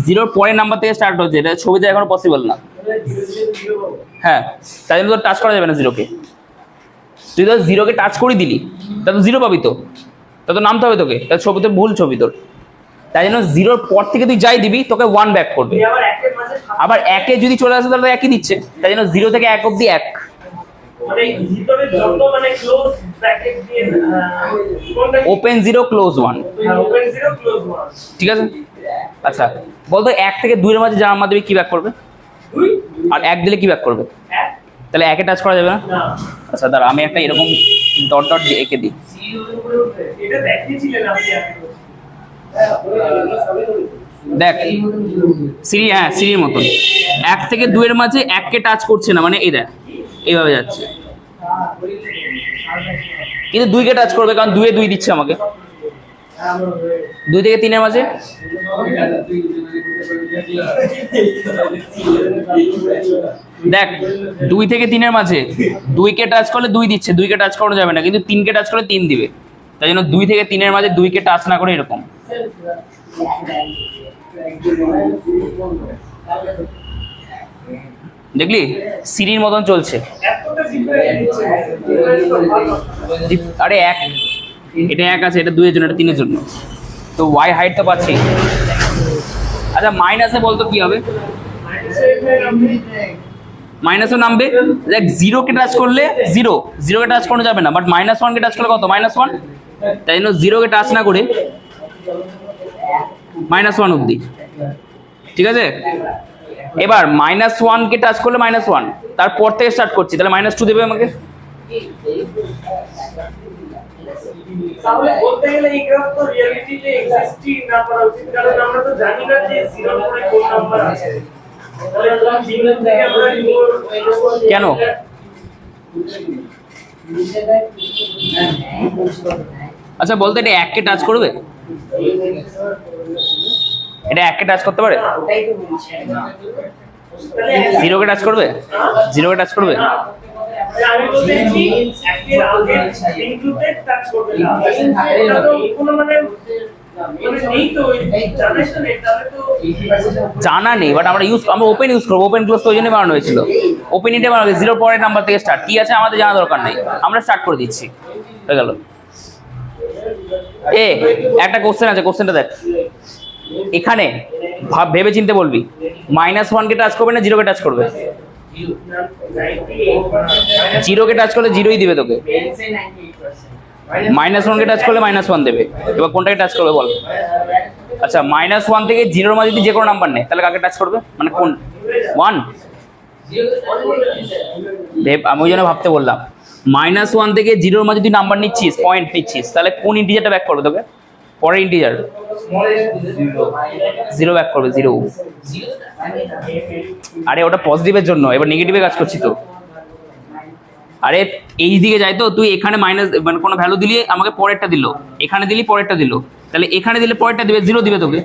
0-র পরের নাম্বার থেকে স্টার্ট হচ্ছে, এটা ছবিতে এখনো পসিবল না। হ্যাঁ, তাই জন্য তো টাচ করা যাবে না 0-কে। তুই তো 0-কে টাচ করে দিলি, তা তো 0 পাবি তো, তা তো নামতে হবে তোকে, তার ছবিতে ভুল ছবি তোর। তাই জন্য 0-র পর থেকে তুই যাই দিবি তোকে 1 ব্যাক করবে। আবার একের মাঝে আবার 1-এ যদি চলে আসে তাহলে 1-ই দিচ্ছে। তাই জন্য 0 থেকে 1 অবধি 1। মানে ভিতরে যত মানে ক্লোজ ব্র্যাকেট দিয়ে কোনটা ওপেন 0 ক্লোজ 1। ওপেন 0 ক্লোজ 1 ঠিক আছে। আচ্ছা বলতো 1 থেকে 2-এর মাঝে যা নাম্বার দিবি কি ব্যাক করবে? 2 আর 1 দিলে কি ব্যাক করবে? 1 তাহলে 1-এ টাচ করা যাবে না। না আচ্ছা দাঁড়া, আমি একটা এরকম ডট ডট এঁকে দিই। এটা দেখিয়েছিলেন আপনি আগে। দেখ সিঁড়ি, হ্যাঁ সিঁড়ির মতন 1 থেকে 2-এর মাঝে 1-কে টাচ করছে না, মানে এই দেখ এইভাবে যাচ্ছে। কিন্তু 2-কে টাচ করবে, কারণ 2-এ 2 দিচ্ছে আমাকে। 2 থেকে 3-এর মাঝে দেখ 2 থেকে 3-এর মাঝে 2-কে টাচ করলে 2 দিচ্ছে, 2-কে টাচ করানো যাবে না। কিন্তু 3-কে টাচ করলে 3 দিবে। তাই জন্য 2 থেকে 3-এর মাঝে 2-কে টাচ না করে এরকম দেখলি সিঁড়ির মতন চলছে। এতটা ডিফারেন্স আরে 1, এটা 1 আছে, এটা 2-এর জন্য, এটা 3-এর জন্য। তো ওয়াই হাইট তো পাচ্ছি। আচ্ছা মাইনাসে বলতো কি হবে? মাইনাসও নামবে। দেখ 0-কে টাচ করলে 0-কে টাচ করানো যাবে না, বাট -1-কে টাচ করলে কত? -1। তাই জন্য 0-কে টাচ না করে -1 অবধি। ঠিক আছে, এবার -1-কে টাচ করলে -1, তারপর থেকে স্টার্ট করছি, তাহলে -2 দেবে আমাকে। তাহলে বলতে গেলে এই গ্রাফ তো রিয়েলিটিতে এক্সিস্টই না করা উচিত, কারণ আমরা তো জানি না যে 0 পরে কোন নাম্বার আছে। তাহলে বিন্দু থেকে আমরা কেন? আচ্ছা বলতো এটা 1-কে টাচ করবে? এটা 1-কে টাচ করতে পারে? ওটাই তো বলছি। 0-কে টাচ করবে? 0-কে টাচ করবে? আমি বলতে চাইছি একের আগে বিন্দুতে টাচ করবে না। এটা তো কোনো মানে নেই তো, জানিস তো নেই, তাহলে তো জানা নেই, বাট আমরা ওপেন ইউজ করবো। ওপেন ক্লোজ তো ওই জন্যই বানানো হয়েছিল। ওপেন ইটে বানানো হয়েছে, 0 পরের নাম্বার থেকে স্টার্ট। কি আছে আমাদের জানা দরকার নেই, আমরা স্টার্ট করে দিচ্ছি, হয়ে গেল। একটা কোশ্চেন আছে, কোশ্চেনটা দেখ। এখানে ভেবে চিনতে বলবি, -1-কে টাচ করবে না 0-কে টাচ করবে? 0-কে টাচ করলে 0ই দিবে তোকে। -1-কে টাচ করলে -1 দেবে। এবার কোনটাকে টাচ করবে বল? আচ্ছা -1 থেকে 0-র মাঝে যদি যে কোনো নাম্বার নেই তাহলে কাকে টাচ করবে? মানে কোন 1? দেব আমি ওই জন্য ভাবতে বললাম -1 থেকে 0 এর মাঝে তুই নাম্বার নিচ্ছিস, পয়েন্ট নিচ্ছিস, তাহলে কোন ইন্টিজারটা ব্যাক করবে তোকে? পরের ইন্টিজার 0 ব্যাক করবে, 0। আরে ওটা পজিটিভের জন্য, এবার নেগেটিভে কাজ করছি তো। আরে এই দিকে যাই তো, তুই এখানে মাইনাস মানে কোনো ভ্যালু দিলি আমাকে পরেরটা দিল, এখানে দিলি পরেরটা দিল, তাহলে এখানে দিলে পরেরটা দিবে 0 দিবে তোকে।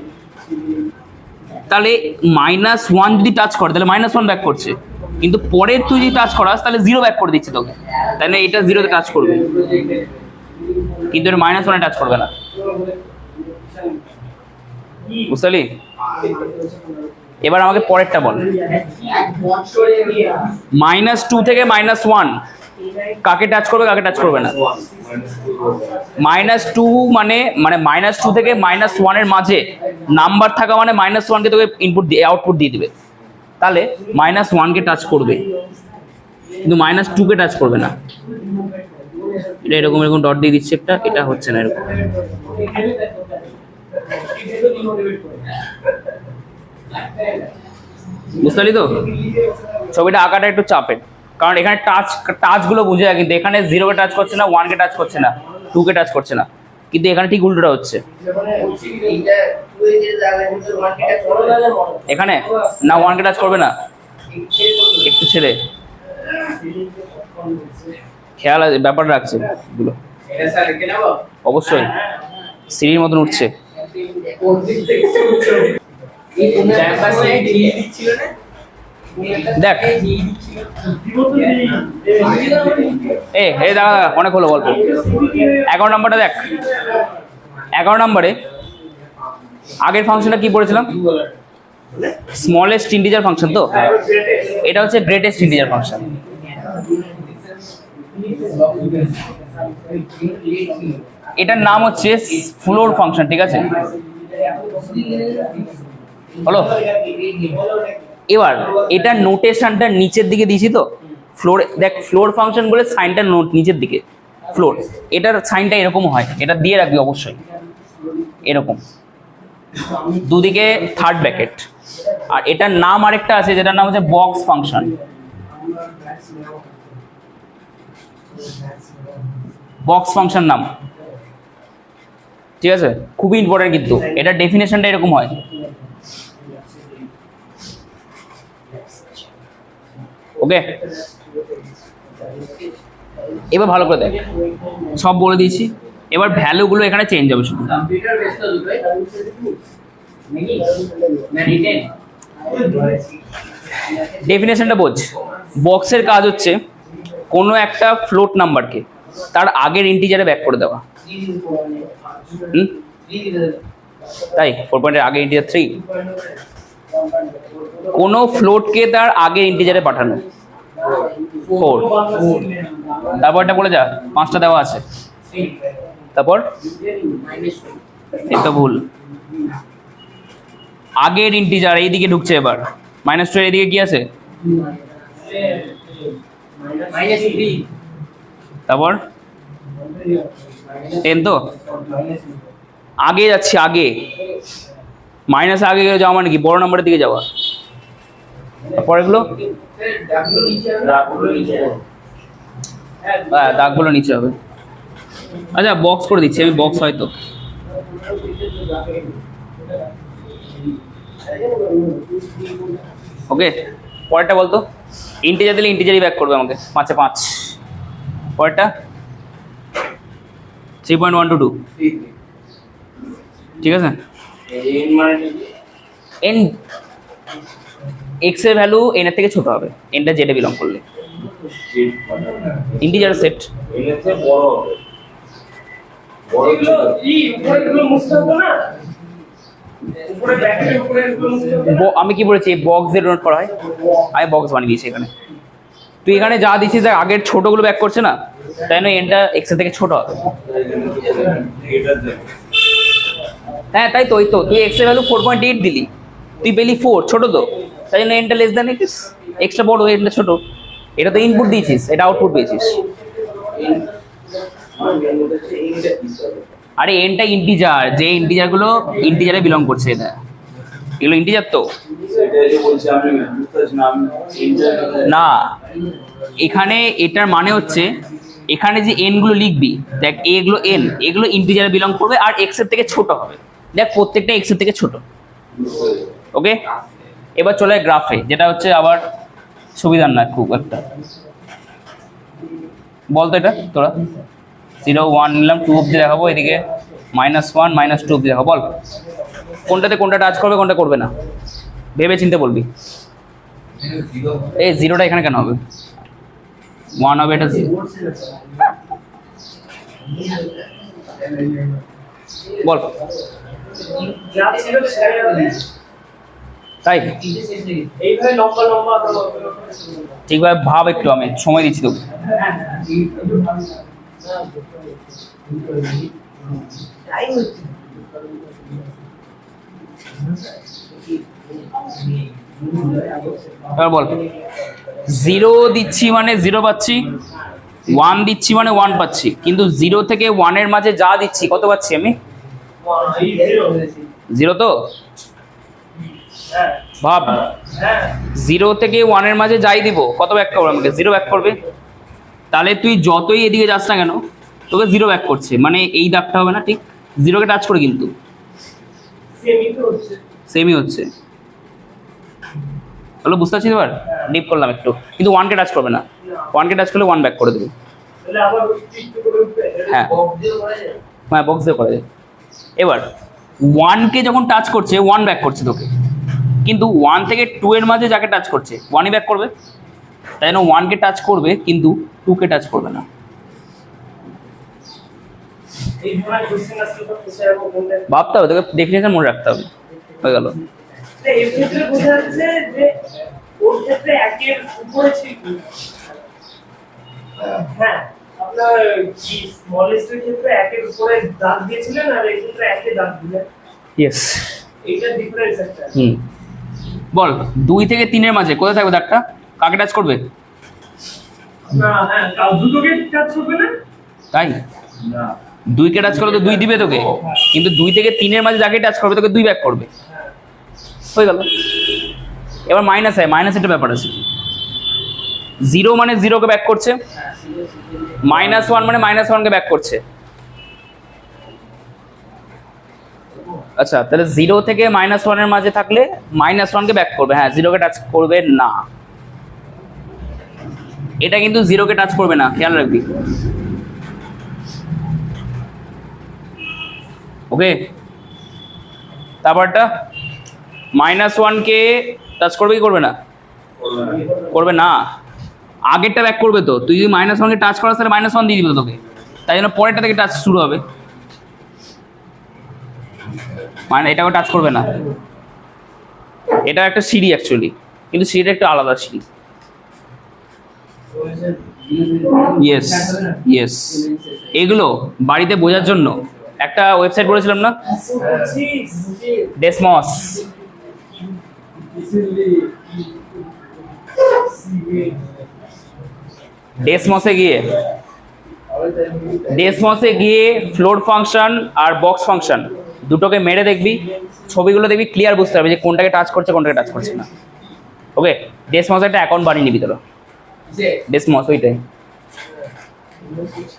তাহলে -1 যদি টাচ করে তাহলে -1 ব্যাক করছে, কিন্তু পরের তুই যদি টাচ করাস তাহলে 0 ব্যাক করে দিচ্ছে তোকে, তাহলে এটা 0 তে টাচ করবে, কিন্তু এটা -1 এ টাচ করবে না। বুঝলি? এবার আমাকে পরেরটা বল। -2 থেকে -1 কাকে টাচ করবে, কাকে টাচ করবে না? -2 মানে -2 থেকে -1 এর মাঝে নাম্বার থাকা মানে -1 কে তোকে ইনপুট দিয়ে আউটপুট দিয়ে দিবে, তাহলে -1 কে টাচ করবে, কিন্তু -2 কে টাচ করবে না। এটা এরকম এরকম ডট দিয়ে দিচ্ছে একটা, এটা হচ্ছে না এরকম। বুঝতে পারলি তো? ছবিটা আঁকাটা একটু চাপের, কারণ এখানে টাচ গুলো বুঝে যায়, কিন্তু এখানে 0 কে টাচ করছে না, 1 কে টাচ করছে না, 2 কে টাচ করছে না, কিন্তু এখানে ঠিক উল্টোটা হচ্ছে। এখানে না 1 কে টাচ করবে না, একটু ছেড়ে খেয়াল আছে, ব্যাপার রাখছে এগুলো অবশ্যই সিঁড়ির মতন উঠছে। দেখ এ দাঁড়া, অনেক হলো গল্প। 11 নম্বরটা দেখ, 11 নম্বরে আগের ফাংশনটা কি পড়েছিলাম? স্মলেস্ট ইন্টিজার ফাংশন, তো এটা হচ্ছে গ্রেটেস্ট ইন্টিজার ফাংশন। এটার নাম হচ্ছে ফ্লোর ফাংশন, ঠিক আছে? হলো? এবার এটা নোটেশনটা নিচের দিকে দিয়েছি তো, ফ্লোর দেখ, ফ্লোর ফাংশন বলে সাইনটা নোট নিচের দিকে, ফ্লোর, এটার সাইনটা এরকম হয়, এটা দিয়ে রাখবি অবশ্যই এরকম, দুদিকে থার্ড ব্র্যাকেট। আর এটার নাম আরেকটা আছে যেটার নাম হচ্ছে বক্স ফাংশন, বক্স ফাংশন নাম, ঠিক আছে? খুবই ইম্পর্টেন্ট, কিন্তু এটার ডেফিনেশনটা এরকম হয়। ওকে, এবার ভালো করে দেখ, সব বলে দিয়েছি, এবার ভ্যালুগুলো এখানে চেঞ্জ হবে শুধু। ডেফিনেশনটা বোঝ। বক্সের কাজ হচ্ছে কোনো একটা ফ্লোট নাম্বারকে তার আগের ইন্টিজারে ব্যাক করে দেওয়া। তাই 4 এর আগে ইন্টিজার 3, কোনো ফ্লোটকে তার আগের ইন্টিজারে পাঠানো 4। তারপরটা বলে যা, 5টা দেওয়া আছে, তারপর এটা ভুল, আগের ইন্টিজার এইদিকে ঢুকছে, এবার -2 এদিকে কি আছে, তারপর 10, তো আগে যাচ্ছি, আগে মাইনাসে আগে গেলে যাওয়া মানে কি, বড় নম্বরের দিকে যাওয়া। পরেরগুলো হ্যাঁ, দাগগুলো নিচে হবে। আচ্ছা বক্স করে দিচ্ছি আমি, বক্স হয়তো ওকে। পরেরটা বলতো, ইন্টিজার দিলে ইন্টিজারই ব্যাক করবে আমাকে, 5 এ 5। পরেরটা 3.122, ঠিক আছে? এন এক্স এর ভ্যালু এন এর থেকে ছোট হবে, এনটা জেডে বিলং করলে। ইন্টিজার সেট আমি কি বলেছি, বক্স দিয়ে ডোনেট করা হয়, আমি বক্স বানিয়ে দিয়েছি এখানে। তুই এখানে যা দিচ্ছিস দেখ, আগের ছোটগুলো ব্যাক করছে না, তাই না এনটা এক্স এর থেকে ছোট হবে। হ্যাঁ তাই তো, ওই তো তুই এক্স এর ভ্যালু 4.8 দিলি, তুই পেলি 4, ছোট তো, তাই জন্য এনটা লেস দ্যান এক্স, এক্সটা বড়, এনটা ছোট। এটা তো ইনপুট দিয়েছিস, এটা আউটপুট পেয়েছিস। আরে এনটা ইন্টিজার, যে ইন্টিজার গুলো ইন্টিজারে বিলং করছে, এটা এগুলো ইন্টিজার তো সেটাই যে বলছি আমি বুঝতে পারছি না আমি না, এখানে এটার মানে হচ্ছে এখানে যে এন গুলো লিখবি, দেখ এগুলো এন, এগুলো ইন্টিজারে বিলং করবে আর এক্স এর থেকে ছোট হবে। দেখ প্রত্যেকটা এক্স এর থেকে ছোট। ওকে, এবার চলে গ্রাফে, যেটা হচ্ছে আবার সুবিধার না খুব একটা। বলতো এটা তোরা 0 1 নিলাম, 2 অব্দি দেখাবো, এদিকে -1 -2 অব্দি দেখাবো। বল কোনটাতে কোনটা টাচ করবে কোনটা করবে না, ভেবে চিন্তে বলবি। এই জিরোটা এখানে কেন হবে, 1 হবে, এটা 0। বল যা ছিল সেটাই হবে। তাই এইভাবে লম্বা লম্বা ঠিকভাবে ভাব একটু, আমি সময় দিচ্ছি তোকে। এবার বল 0 দিচ্ছি মানে 0 পাচ্ছি, 1 দিচ্ছি মানে 1 পাচ্ছি, কিন্তু 0 থেকে 1 এর মাঝে যা দিচ্ছি কত পাচ্ছি আমি? 0 তো ভাব, 0 থেকে 1 এর মাঝে যাই দিব কত ব্যাক করবে আমাকে? 0 ব্যাক করবে। তাহলে তুই যতই এদিকে যাস না কেন তোকে 0 ব্যাক করছে, মানে এই দাগটা হবে না ঠিক 0 কে টাচ করে, কিন্তু সেমই হচ্ছে। হলো বুঝতে পারছিস? এবার ডিপ করলাম একটু, কিন্তু 1 কে টাচ করবে না, 1 কে টাচ করলে 1 ব্যাক করে দেবে। হ্যাঁ হ্যাঁ, বক্স দিয়ে করে দেবে। এবার 1 কে যখন টাচ করছে 1 ব্যাক করছে তোকে, কিন্তু 1 থেকে 2 এর মাঝে যাকে টাচ করছে 1ই ব্যাক করবে। তাই জন্য 1 কে টাচ করবে কিন্তু 2 কে টাচ করবে না। ভাবতে হবে তোকে, ডেফিনেশন মনে রাখতে হবে। হয়ে গেল। এর ক্ষেত্রে বোঝা যাচ্ছে যে ওর ক্ষেত্রে একের উপরে ছিল। হ্যাঁ, আপনার কি স্মলেস্ট এর ক্ষেত্রে একের উপরে দাগ দিয়েছিলেন আর এই ক্ষেত্রে একে দাগ দিলেন। ইয়েস, এইটা ডিফারেন্স একটা। বল 2 থেকে 3 এর মাঝে কোথায় থাকবে দাগটা? কাকে টাচ করবে? না, হ্যাঁ, দুটোকে কাজ করবে না। তাই না 2 কে টাচ করলে তো 2 দিবে তোকে, কিন্তু 2 থেকে 3 এর মাঝে যাকে টাচ করবে তোকে 2 ব্যাক করবে। হয়ে গেল। এবার মাইনাস হয়, মাইনাস একটা ব্যাপার আছে। 0 মানে 0 কে ব্যাক করছে, -1 মানে -1 কে ব্যাক করছে। আচ্ছা, তাহলে 0 থেকে -1 এর মাঝে থাকলে -1 কে ব্যাক করবে। হ্যাঁ, 0 কে টাচ করবে না, এটা কিন্তু 0 কে টাচ করবে না, খেয়াল রাখবি। ওকে, তারপরটা -1 কে টাচ করবে কি করবে না? করবে না, আগেরটা ব্যাক করবে তো। তুই যদি -1 কে টাচ করাস তাহলে -1 দিয়ে দিবে তোকে, তাই জন্য পরেরটা থেকে টাচ শুরু হবে, মানে এটাকে টাচ করবে না। এটা একটা সিঁড়ি অ্যাকচুয়ালি, কিন্তু সিঁড়িটা একটু আলাদা সিঁড়ি। ইয়েস ইয়েস, এগুলো বাড়িতে বোঝার জন্য একটা ওয়েবসাইট বলেছিলাম না, ডেসমস। ডেসমসে গিয়ে ফ্লোর ফাংশন আর বক্স ফাংশন দুটোকে মেরে দেখবি, ছবিগুলো দেখবি, ক্লিয়ার বুঝতে পারবি যে কোনটাকে টাচ করছে কোনটাকে টাচ করছে না। ওকে, ডেসমস একটা অ্যাকাউন্ট বানিয়ে নিবি তোরা। ডেসমস ওইটাই,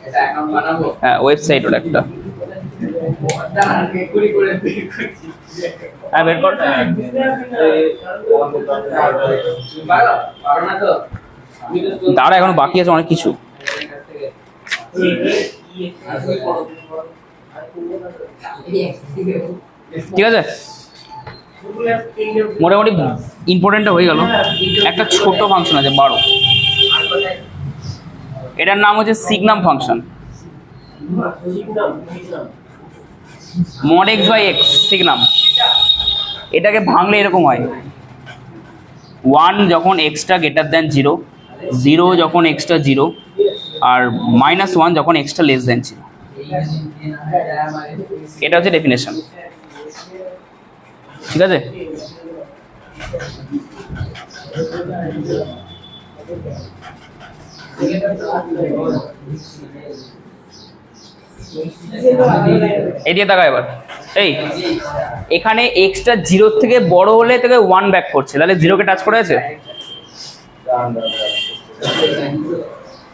এটা অ্যাকাউন্ট বানাবো। হ্যাঁ ওয়েবসাইট ওটা একটা। হ্যাঁ বের কর। দাঁড়া, এখনো বাকি আছে অনেক কিছু। ঠিক আছে, মোটামুটি ইম্পর্টেন্টটা হয়ে গেল। একটা ছোট ফাংশন আছে 12, এটার নাম হচ্ছে signum function. mod x by x signum. এটাকে ভাঙলে এরকম হয়, 1 যখন এক্সটা গ্রেটার দেন 0, 0 যখন এক্সটা 0, আর -1 যখন এক্সটা লেস দেন 0। এটা হচ্ছে ডেফিনেশন। ঠিক আছে, এই দিয়ে তাকা এবার। এই এখানে এক্সটা 0 থেকে বড় হলে তোকে 1 ব্যাক করছে, তাহলে 0 কে টাচ করে আছে।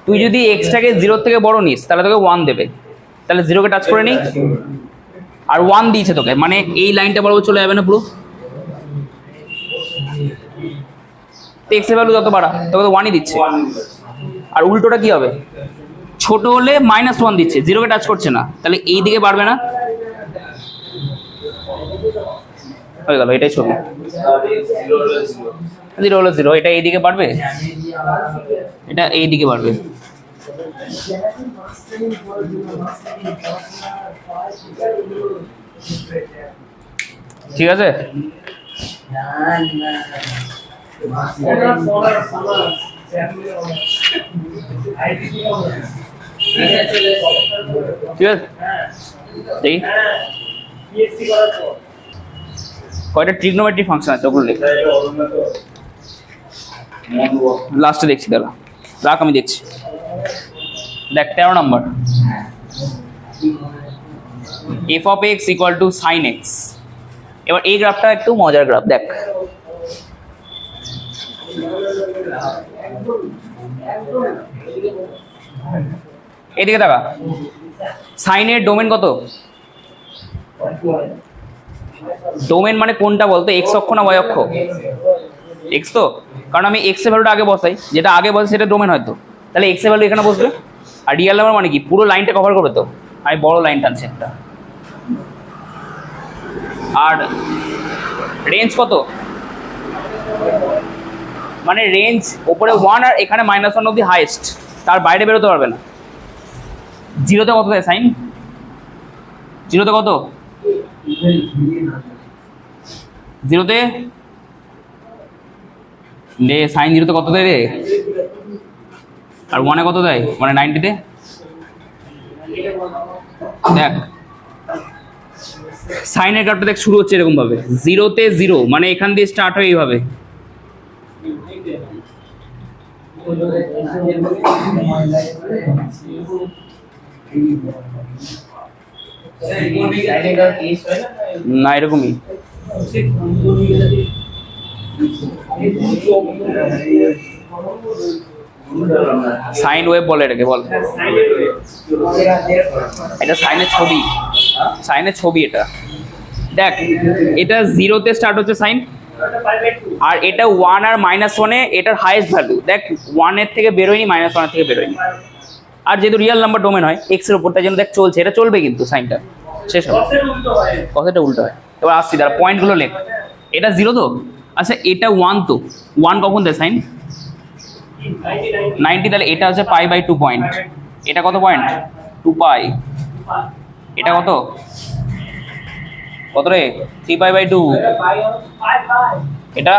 তুই যদি এক্সটাকে 0 থেকে বড় নিস তাহলে তোকে 1 দেবে, তাহলে 0 কে টাচ করে নি, আর 1 দিয়েছে তোকে, মানে এই লাইনটা বরাবর চলে যাবে না পুরো। এক্স এর ভ্যালু যত বাড়া তোকে তো 1ই দিচ্ছে, আর উল্টোটা কি হবে, ছোট হলে -1 দিচ্ছে, 0 কে টাচ করছে না, তাহলে এই দিকে বাড়বে না, হয়ে গেল, এটাই ছবি। 0 হলো 0, এটা এই দিকে বাড়বে, এটা এই দিকে বাড়বে। ঠিক আছে, ঠিক আছে, দেখি কয়টা ট্রিগনোমেট্রিক ফাংশন আছে ওগুলো লিখ, লাস্টে দেখছি, দাঁড়া রাখ আমি দেখছি। দেখ 13 নম্বর, f of x equal to sin x। এবার এই গ্রাফটা একটু মজার গ্রাফ, দেখ এদিকে দেখা, সাইনের ডোমেন কত, ডোমেন মানে কোনটা বলতো, এক্স অক্ষ না ওয়াই অক্ষ, এক্স তো, কারণ আমি এক্স এর ভ্যালুটা আগে বসাই, যেটা আগে বসে সেটা ডোমেন হয়তো, তাহলে এক্স এর ভ্যালু এখানে বসবে, আর রিয়েল নাম্বার মানে কি পুরো লাইনটা কভার করবে, তো আমি বড় লাইন টানছি একটা। আর রেঞ্জ কত, মানে রেঞ্জ ওপরে 1 আর এখানে -1 অব্দি হাইয়েস্ট, তার বাইরে বেরোতে পারবে না। 0তে কত দেয় সাইন, 0তে কত, 0তে লে সাইন 0তে কত দেয় রে, আর 1-এ কত দেয়, মানে 90-তে। দেখ সাইনের গ্রাফটা দেখ শুরু হচ্ছে এরকম ভাবে, 0তে 0, মানে এখান দিয়ে স্টার্ট হয় এইভাবে, না এরকমই, সাইন ওয়েভ বলে এটাকে, বল এটা সাইনের ছবি, সাইনের ছবি এটা। দেখ এটা 0তে স্টার্ট হচ্ছে সাইন, আর এটা 1 আর -1-এ এটার হাইয়েস্ট ভ্যালু, দেখ 1 এর থেকে বেরোয়নি, -1 এর থেকে বেরোয়নি, আর যেহেতু রিয়েল নাম্বার ডোমেন হয় এক্স এর উপর, তাই জন্য দেখ চলছে, এটা চলবে কিন্তু সাইনটা শেষ হবে, কতটা উল্টো হয়। এবার আসছি দাঁড়া, পয়েন্টগুলো লেখ, এটা 0 তো, আচ্ছা এটা 1 তো, 1 কখন দেয় সাইন, 90, তাহলে এটা হচ্ছে π/2 পয়েন্ট, এটা কত পয়েন্ট, 2π, এটা কত কত রে, 3π/2, এটা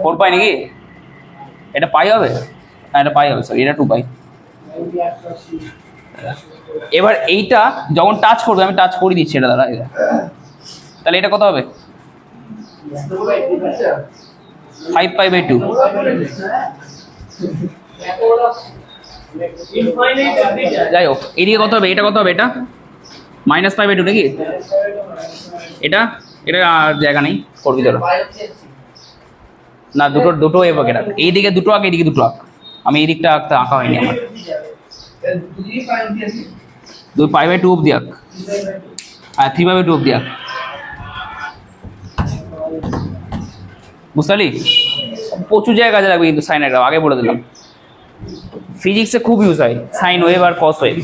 4π নাকি, এটা পাই হবে, হ্যাঁ এটা পাই হবে, সরি এটা 2π। এবার এইটা যখন টাচ করবে, আমি টাচ করে দিচ্ছি এটা, দাঁড়া তাহলে এটা কত হবে, 5π/2, যাই হোক এদিকে কত হবে, এটা কত হবে, এটা -π/2 নাকি, এটা এটা আর জায়গা নেই, করবি ধরো না, দুটো এভাবে রাখ, এইদিকে দুটো আঁক, এইদিকে দুটো আঁক, আমি এই দিকটা আঁকা হয়নি আমার, 2π/2 অব্দি আঁক, আর 3π/2 অব্দি আঁক, বুঝতে পারলি, প্রচুর জায়গায় কাজে লাগবে কিন্তু সাইনের গ্রাফ, আগে বলে দিলাম, ফিজিক্সে খুব ইউজ হয় সাইন ওয়েভ আর কস ওয়েভ।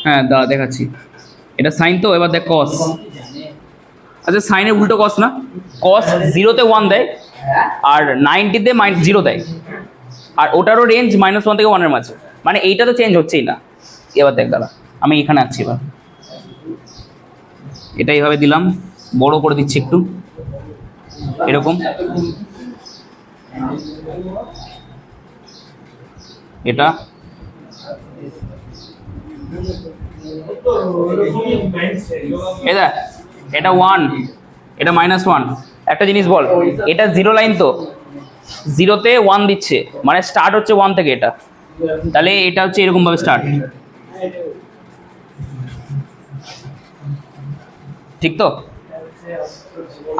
হ্যাঁ দাঁড়া দেখাচ্ছি, এটা সাইন তো, এবার দেখ কস, আচ্ছা সাইনের উল্টো কস না, কস 0তে 1 দেয় আর 90-তে -0 দেয়, আর ওটারও রেঞ্জ -1 থেকে 1 এর মাঝে, মানে এইটা তো চেঞ্জ হচ্ছেই না। এবার দেখ দাঁড়া আমি এখানে আঁকছি, এবার এটা এইভাবে দিলাম, বড় করে দিচ্ছি একটু এরকম, এটা এটা 1, এটা -1, একটা জিনিস বল, এটা 0 লাইন তো, 0তে 1 দিচ্ছে, মানে স্টার্ট হচ্ছে 1 থেকে এটা, তাহলে এটা হচ্ছে এরকম ভাবে স্টার্ট, ঠিক তো?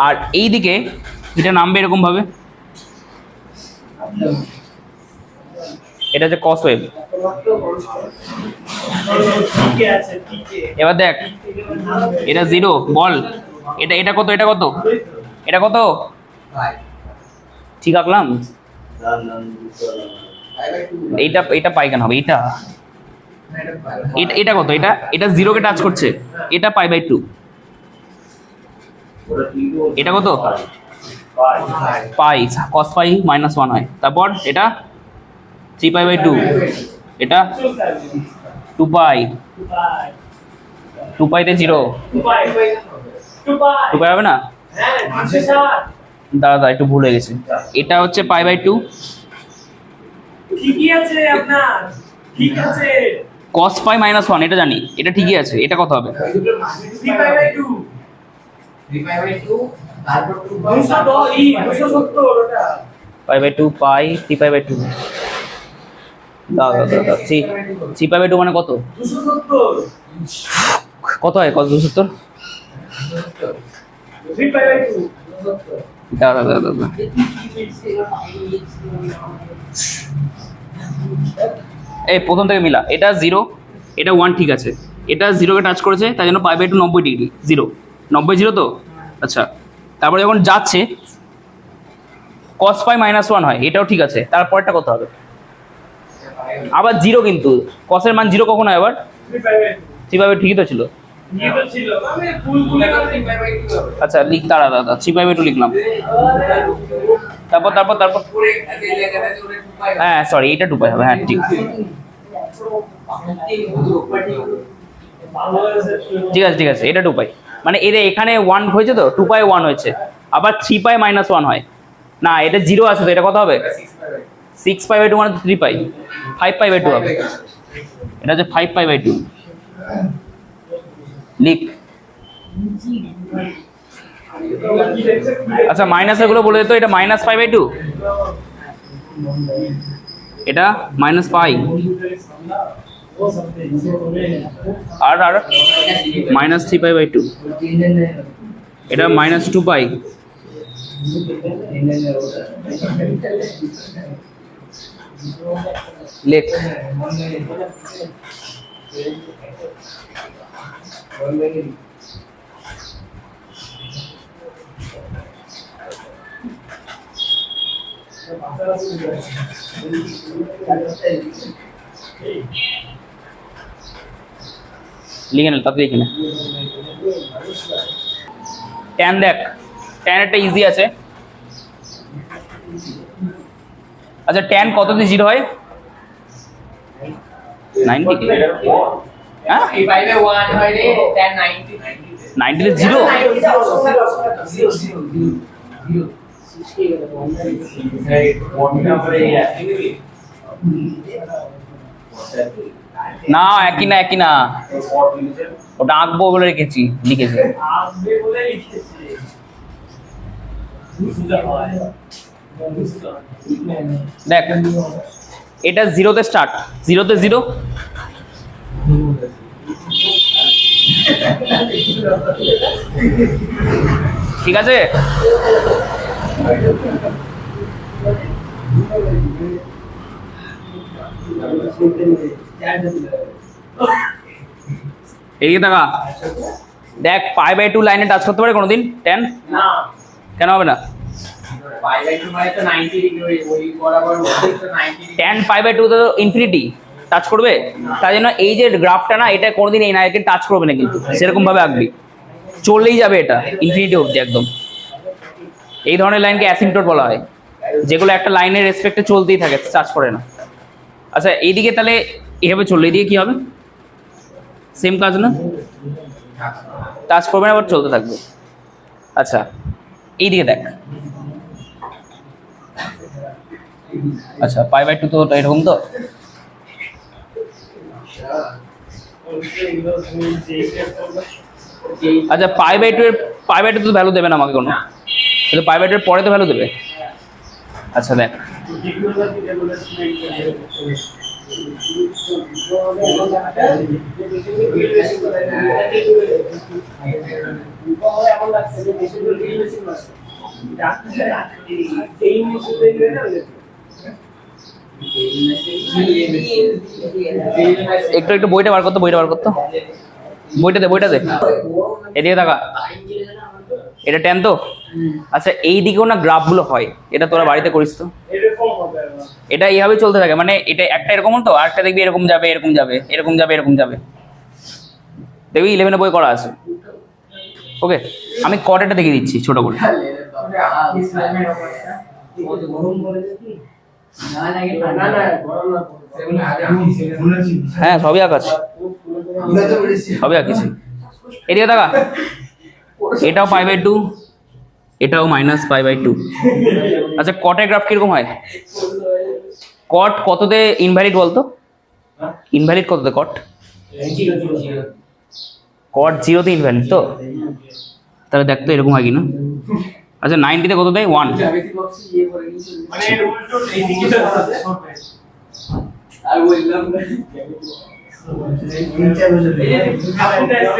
আর এই দিকে এটা নামবে এরকম ভাবে, এটা হচ্ছে কস ওয়েভ। ঠিকই আছে, ঠিকই। এবার দেখ এটা 0 বল, এটা এটা কত, এটা কত, এটা কত, ঠিক আঁকলাম? এইটা এটা পাই কেন হবে? এটা এটা এটা কত, এটা এটা 0 কে টাচ করছে, এটা পাই বাই 2, এটা কত পাই, cos পাই -1 হয়। তারপর এটা 3 পাই বাই 2, এটা 2 পাই, 2 পাইতে 0, 2 পাই হবে না? দাঁড়া একটু ভুল হয়ে গেছে, এটা হচ্ছে পাই বাই 2, ঠিকই আছে আপনার, ঠিক আছে। cos পাই -1 এটা জানি, এটা ঠিকই আছে। এটা কত হবে? 3/2 তারপর 270 ওটা। Pi by 2 pi 3 pi by 2, দাঁড়া 3 পাই বাই 2 মানে কত? 270 কত হয় cos 270? 3/2 দাঁড়া এই প্রথম থেকে মিলা, এটা 0 এটা 1 ঠিক আছে, এটা 0 কে টাচ করেছে তাই জন্য পাই বাই 2 90 ডিগ্রি, 0 90 0 তো। আচ্ছা তারপরে যখন যাচ্ছে cos পাই -1 হয়, এটাও ঠিক আছে। তারপরটা কত হবে? আবার 0 কিন্তু cos এর মান 0 কখন হয় আবার? 3/2 3 পাই বাই ঠিকই তো ছিল। নিয়ে তো ছিল মানে ফুল ফুলে গেল 3/2 হবে। আচ্ছা লিখ, দাঁড়া 3 পাই বাই 2 লিখলাম। তারপর তারপর তারপর হ্যাঁ সরি এটা 2 পাই হবে, হ্যাঁ ঠিক ভালো হয়েছে। ঠিক আছে ঠিক আছে, এটা 2 পাই, মানে এর এখানে 1 হয়েছে তো, 2 পাই 1 হয়েছে, আবার 3 পাই -1 হয় না, এটা 0 আছে তো, এটা কত হবে? 6 পাই বাই 2 মানে 3 পাই, 5 পাই বাই 2 হবে, এটা হচ্ছে 5 পাই বাই 2 লিখ। আচ্ছা মাইনাসের গুলো বলে দিত, এটা -5 বাই 2, এটা -পাই, আর আর -3 পাই বাই 2, এটা -2 পাই, লেখ। লিখে নে তাতে লিখে নে। ট্যান দেখ, ট্যান একটা ইজি আছে। আচ্ছা ট্যান কত দিয়ে 0 হয়? 90 হ্যাঁ 3/1 হয় রে, tan 90 90 তে 0, না একই না একই না, ওটা আঁকবো বলে রেখেছি, লিখেছি। আসবে বলে লিখেছি। বুঝতে হয়। দেখ এটা 0 তে স্টার্ট, 0 তে 0, ঠিক আছে? এদিকে দেখা, দেখ পাই বাই 2 লাইনে টাচ করতে পারে কোনোদিন ট্যান? না কেন হবে না? π/2 মানে তো 90 ডিগ্রি, ওই বরাবর ওই তো 90 ডিগ্রি। ট্যান পাই বাই 2 তো ইনফিনিটি টাচ করবে, তাই জন্য এই যে গ্রাফটা না, এটা কোনোদিন এই নায়কে টাচ করবে না, কিন্তু সেরকম ভাবে আঁকবি, চললেই যাবে এটা ইনফিনিটি অবধি একদম। এই ধরনের লাইনকে অ্যাসিম্পটোট বলা হয়, যেগুলো একটা লাইনের রেসপেক্টে চলতেই থাকে, টাচ করে না। আচ্ছা এইদিকে তাহলে এভাবে চললে এদিকে কি হবে? সেম কাজ না, টাচ করবে না আবার চলতে থাকবে। আচ্ছা এইদিকে দেখ, আচ্ছা পাই বাই 2 তো এরকম তো, আচ্ছা পাই বাই 2 এর পাই বাই 2 তো ভ্যালু দেবে না আমাকে কোনো, কিন্তু পাই বাই 2 এর পরে তো ভ্যালু দেবে। আচ্ছা দেখ এখন লাগছে যে বেশি করে বিল বেশি মারছে এই মুহূর্তে একটু একটু বইটা বার করতো, বইটা বার করতো, বইটা দে, বইটা দে, এদিকে তাকা। এটা 10 তো? আচ্ছা এই দিকেও না গ্রাফগুলো হয়, এটা তোরা বাড়িতে করিস তো। এরকম হবে আবার। এটা এইভাবে চলতে থাকে, মানে এটা একটা এরকম হতো, আরেকটা দেখবি এরকম যাবে, এরকম যাবে, এরকম যাবে, এরকম যাবে, দেখবি 11 বই করা আছে। ওকে, আমি কটেটা দেখিয়ে দিচ্ছি ছোট করে। হ্যাঁ সবই আঁকাছি, সবই আঁকিছি। এদিকে দেখা, এটাও π/2, এটাও -π/2। আচ্ছা কটের গ্রাফ কিরকম হয়? কট কততে ইনভ্যালিড বলতো? ইনভ্যালিড কততে কট? কট 0তে ইনভ্যালিড তো? তাহলে দেখ তো এরকম হয় কিনা। আচ্ছা 90তে কত দেয়? 1। মানে এর উল্টো এইদিকে যাচ্ছে আর বললাম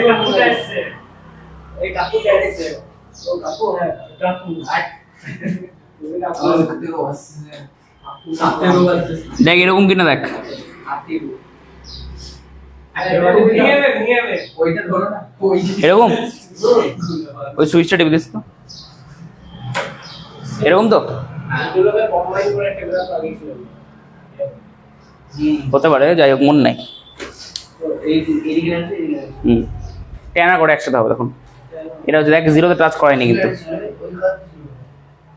কাকুটা আসছে এই কাকুটা আসছে ও কাকু হ্যাঁ কাকু দেখ এরকম কিনা দেখ। নিয়ে নে ওইটা ধরো না এরকম ওই সুইচটা টিপে দিস তো, এরকম তো এগুলোকে কম্বাইন করে একটা গ্রাফ আগিয়েছিল হতে পারে, যাই হোক মন নাই। তো এই এদিকে আছে এদিকে হুম, টেনা করে একসাথে হবে তখন। এটা হচ্ছে দেখ 0তে টাচ করেনি, কিন্তু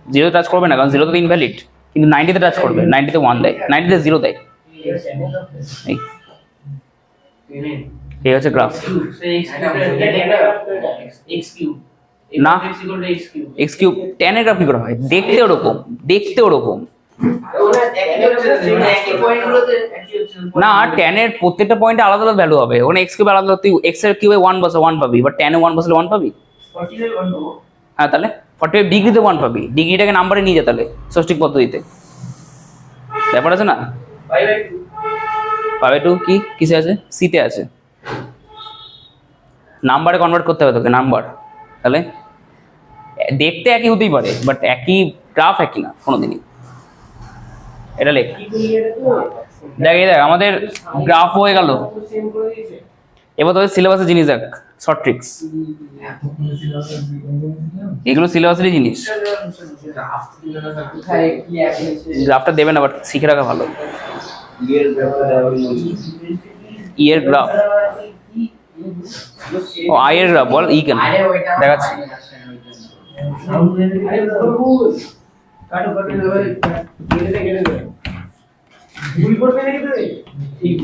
0তে টাচ করবে না, কারণ 0তে তো ইনভ্যালিড, কিন্তু 90তে টাচ করবে, 90তে 1 দেয়, 90তে 0 দেয়। এই এই হচ্ছে গ্রাফ। না x³ 10 এর গ্রাফ কি করে হয়? দেখতে ওরকম, দেখতে ওরকম না। 10 এর প্রত্যেকটা পয়েন্টে আলাদা আলাদা ভ্যালু হবে, ওখানে x³ আলাদা, তুই x এর কিউবে 1 বসে 1 পাবি, বাট 10 এ 1 বসলে 1 পাবি। হ্যাঁ তাহলে 45 ডিগ্রিতে 1 পাবি, ডিগ্রিটাকে নাম্বারে নিয়ে যা তাহলে ষষ্ঠিক পদ্ধতিতে, ব্যাপার আছে না। π/2 কি কিসে আছে? সিতে আছে, নাম্বারে কনভার্ট করতে হবে তোকে, নাম্বার। তাহলে দেখতে একই হতেই পারে, বাট একই গ্রাফ একই না কোনোদিনই। এটা লেখ, দেখ এই দেখ আমাদের গ্রাফ হয়ে গেল। এবার তোদের সিলেবাসের জিনিস দেখ, শর্ট ট্রিক্স, এগুলো সিলেবাসেরই জিনিস। গ্রাফটা দেবে না, বাট শিখে রাখা ভালো। ইয়ের গ্রাফ, ও আয়ের গ্রাফ বল, ই কেন দেখাচ্ছি। ভুল করবে নাকি তুই? ঠিক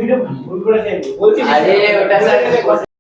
ভিডিও ভুল করে বলছি আরে ওটা স্যার